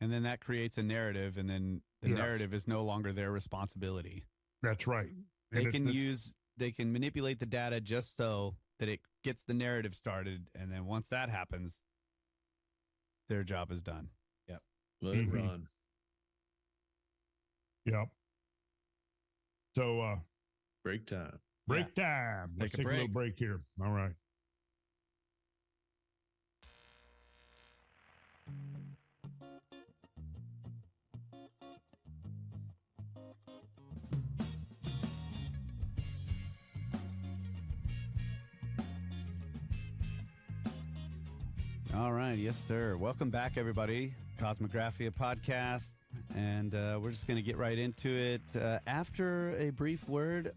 And then that creates a narrative, and then the narrative is no longer their responsibility. That's right. They can manipulate the data just so that it gets the narrative started, and then once that happens, their job is done. Yep. Let it run. Yep. So break time. Break time. Let's take a little break here. All right. All right. Yes, sir. Welcome back, everybody. Cosmographia podcast. And we're just going to get right into it after a brief word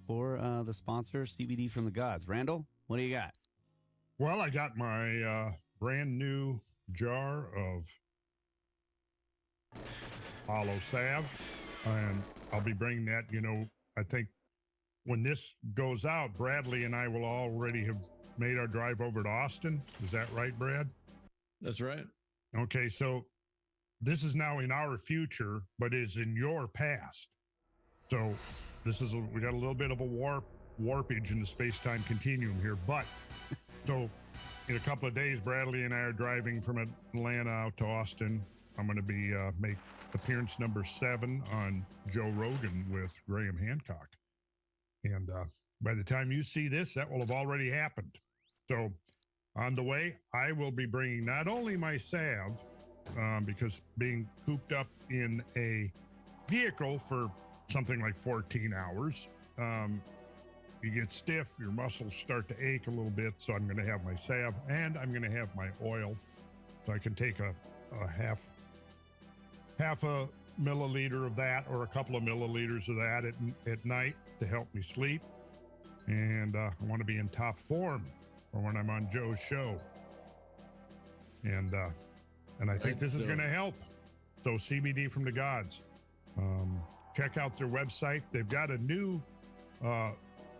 for the sponsor, CBD from the Gods. Randall, what do you got? Well, I got my brand new jar of aloe salve, and I'll be bringing that, I think when this goes out, Bradley and I will already have made our drive over to Austin. Is that right, Brad? That's right. Okay, so this is now in our future, but is in your past. So we got a little bit of a warpage in the space-time continuum here. But so in a couple of days, Bradley and I are driving from Atlanta out to Austin. I'm going to be make appearance number 7 on Joe Rogan with Graham Hancock. And by the time you see this, that will have already happened. So on the way, I will be bringing not only my salve, because being cooped up in a vehicle for something like 14 hours, you get stiff, your muscles start to ache a little bit. So I'm going to have my salve and I'm going to have my oil. So I can take a half a milliliter of that or a couple of milliliters of that at night to help me sleep. And I want to be in top form for when I'm on Joe's show. And I think this is going to help. So CBD from the Gods. Check out their website. They've got a new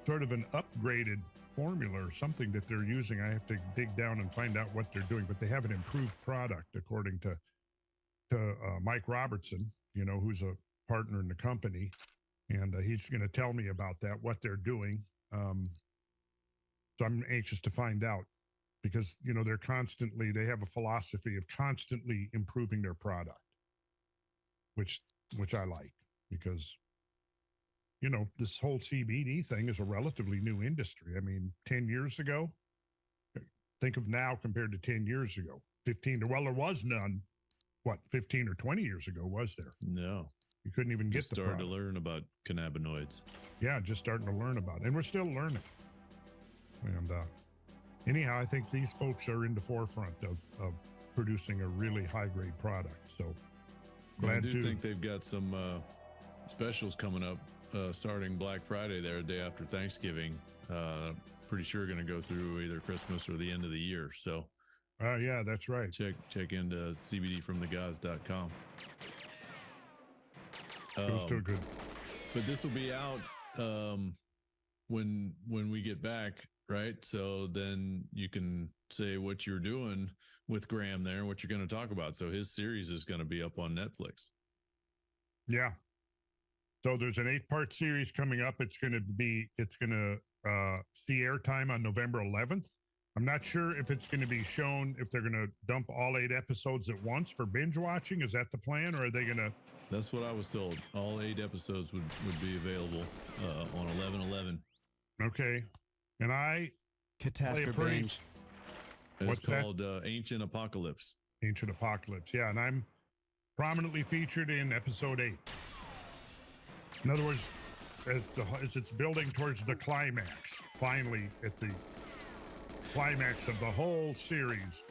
sort of an upgraded formula or something that they're using. I have to dig down and find out what they're doing, but they have an improved product according to Mike Robertson, who's a partner in the company. And he's going to tell me about that, what they're doing. So I'm anxious to find out because, they have a philosophy of constantly improving their product, which I like because, this whole CBD thing is a relatively new industry. I mean, 10 years ago, think of now compared to 10 years ago, 15, well, there was none. What, 15 or 20 years ago, was there? No. You couldn't even get the starting product. to learn about cannabinoids. Yeah, just starting to learn about it. And we're still learning. And anyhow, I think these folks are in the forefront of producing a really high-grade product. So glad I think they've got some specials coming up starting Black Friday there, day after Thanksgiving. Pretty sure going to go through either Christmas or the end of the year. So Yeah, that's right. Check into cbdfromtheguys.com. It was too good. But this will be out when we get back, right? So then you can say what you're doing with Graham there, what you're going to talk about. So his series is going to be up on Netflix. Yeah. So there's an 8-part series coming up. It's going to see airtime on November 11th. I'm not sure if it's going to be shown, if they're going to dump all 8 episodes at once for binge watching. Is that the plan, or are they going to? That's what I was told. All 8 episodes would be available on 11/11. Okay. And I Catastrophe binge. It's called Ancient Apocalypse. Ancient Apocalypse. Yeah, and I'm prominently featured in episode 8. In other words, as it's building towards the climax, finally at the climax of the whole series,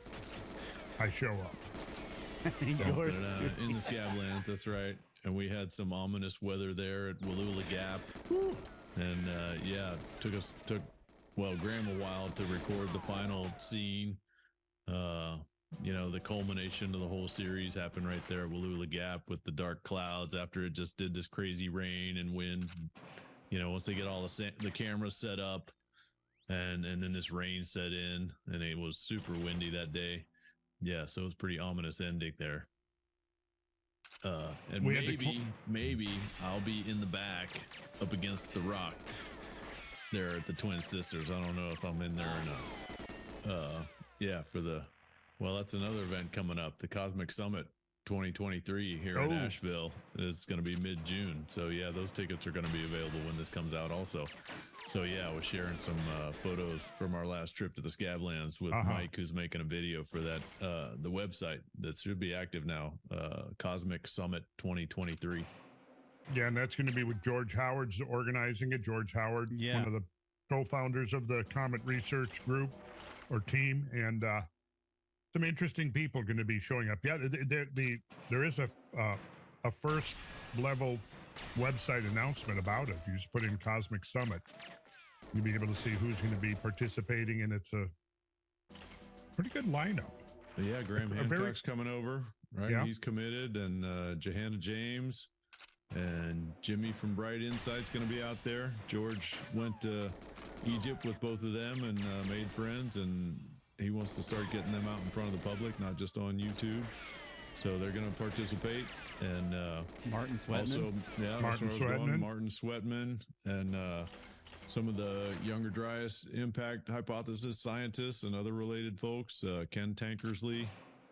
I show up. In the Scablands, that's right. And we had some ominous weather there at Wallula Gap. Woo. And took Graham a while to record the final scene. The culmination of the whole series happened right there at Wallula Gap with the dark clouds after it just did this crazy rain and wind. Once they get all the cameras set up, and then this rain set in, and it was super windy that day. Yeah, so it was pretty ominous ending there. And maybe I'll be in the back up against the rock there at the Twin Sisters. I don't know if I'm in there or not. That's another event coming up. The Cosmic Summit 2023 here in Asheville is going to be mid-June. So yeah, those tickets are going to be available when this comes out also. So yeah, I was sharing some photos from our last trip to the Scablands with Mike, who's making a video for that, the website that should be active now, Cosmic Summit 2023. Yeah, and that's going to be with George Howard's organizing it. George Howard, one of the co-founders of the Comet Research Group or team, and some interesting people going to be showing up. Yeah, there is a first level website announcement about it. If you just put in Cosmic Summit, you'll be able to see who's going to be participating, and it's a pretty good lineup. Yeah, Graham Hancock's coming over, right? Yeah. He's committed, and Johanna James and Jimmy from Bright Insight's going to be out there. George went to Egypt with both of them and made friends, and he wants to start getting them out in front of the public, not just on YouTube. So they're going to participate. And Martin Sweatman. Martin Sweatman, and some of the Younger Dryas Impact Hypothesis scientists and other related folks. Ken Tankersley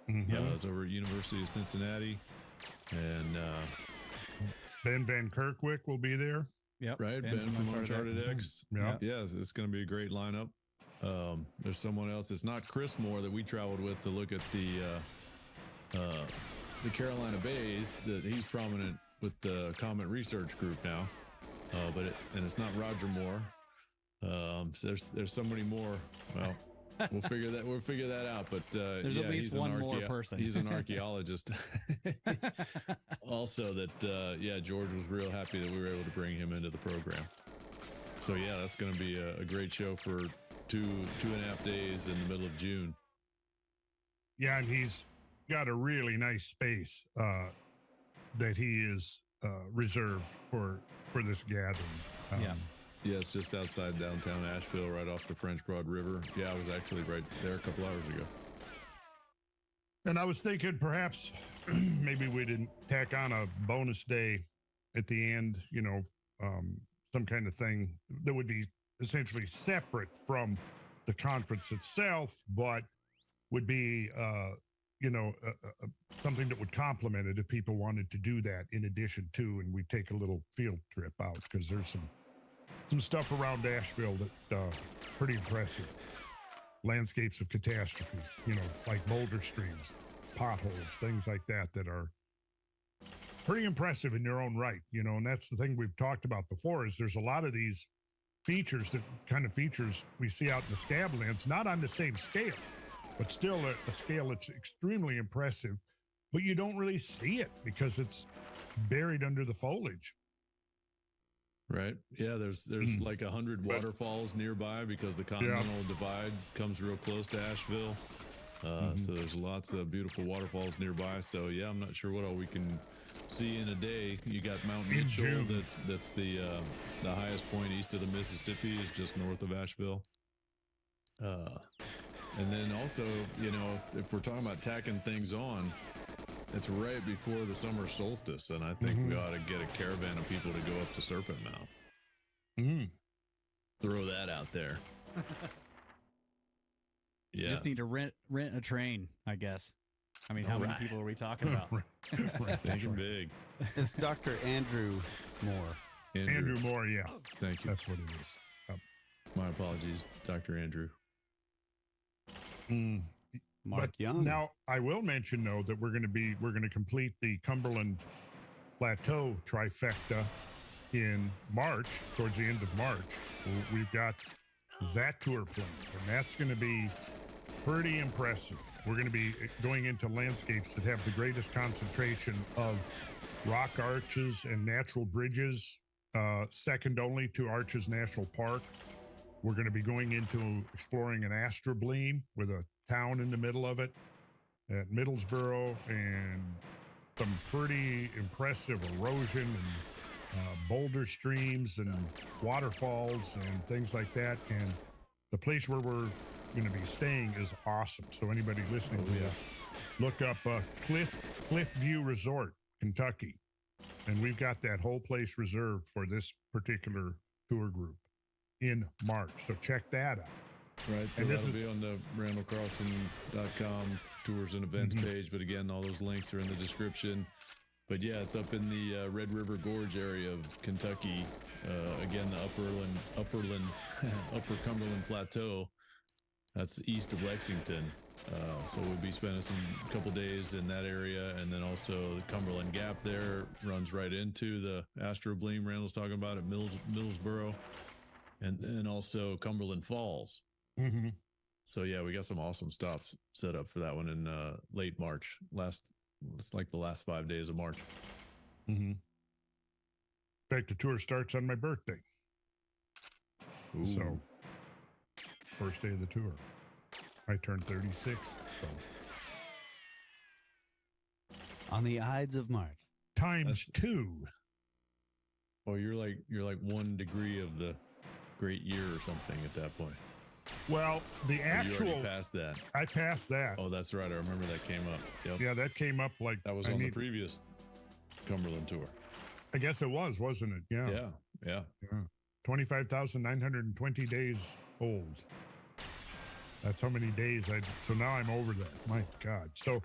is over at University of Cincinnati. And Ben Van Kerkwick will be there. Yep. Right. Ben from Uncharted X. Yeah. Yes, it's going to be a great lineup. There's someone else. It's not Chris Moore that we traveled with to look at the Carolina Bays, that he's prominent with the Comet Research Group now, and it's not Roger Moore. There's somebody more. Well, we'll figure that out. But there's at least one more person. He's an archaeologist. Also, that George was real happy that we were able to bring him into the program. So yeah, that's going to be a great show for 2.5 days in the middle of June. Yeah, and he's got a really nice space that he is reserved for this gathering. Yes, just outside downtown Asheville, right off the French Broad River. Yeah, I was actually right there a couple hours ago. And I was thinking perhaps maybe we didn't tack on a bonus day at the end, some kind of thing that would be essentially separate from the conference itself, but would be something that would complement it if people wanted to do that in addition to, and we take a little field trip out, because there's some stuff around Asheville that pretty impressive. Landscapes of catastrophe, like boulder streams, potholes, things like that are pretty impressive in their own right, and that's the thing we've talked about before, is there's a lot of these features we see out in the Scablands, not on the same scale, but still a scale that's extremely impressive, but you don't really see it because it's buried under the foliage. Right. Yeah, there's like 100 waterfalls nearby because the Continental Divide comes real close to Asheville. So there's lots of beautiful waterfalls nearby. So yeah, I'm not sure what all we can see in a day. You got Mount In Mitchell, June. that's the highest point east of the Mississippi, is just north of Asheville. And then also, you know, if we're talking about tacking things on, it's right before the summer solstice, and I think we ought to get a caravan of people to go up to Serpent Mound. Throw that out there. You Yeah. just need to rent a train, I guess. I mean, how many people are we talking about? Thinking big. It's Dr. Andrew Moore. Andrew Moore, yeah. Thank you. That's what it is. My apologies, Dr. Andrew. Mark But Young. now I will mention though that we're going to complete the Cumberland Plateau trifecta in March, towards the end of March. We've got that tour planned, and that's going to be pretty impressive. We're going to be going into landscapes that have the greatest concentration of rock arches and natural bridges, second only to Arches National Park. We're going to be going into exploring an astrobleem with a town in the middle of it at Middlesboro, and some pretty impressive erosion and boulder streams and waterfalls and things like that. And the place where we're going to be staying is awesome. So anybody listening to this, look up Cliff View Resort, Kentucky. And we've got that whole place reserved for this particular tour group in March. So check that out. Right. So that'll be on the RandallCarlson.com tours and events page. But again, all those links are in the description. But yeah, it's up in the Red River Gorge area of Kentucky. Again, the Upper Cumberland Plateau. That's east of Lexington. So we'll be spending a couple days in that area, and then also the Cumberland Gap there runs right into the astrobleem Randall's talking about at Middlesboro, and then also Cumberland Falls. So yeah, we got some awesome stops set up for that one in late March. It's like the last 5 days of March. In fact, the tour starts on my birthday. Ooh. So first day of the tour. I turned 36. So. On the Ides of March. Times 2. Oh, you're like 1 degree of the great year or something at that point. Well, the actual. You already passed that. I passed that. Oh, that's right. I remember that came up. Yep. Yeah, that came up like. That was on the previous Cumberland tour. I guess it was, wasn't it? Yeah. Yeah. 25,920 days old. That's how many days so now I'm over that. My God. So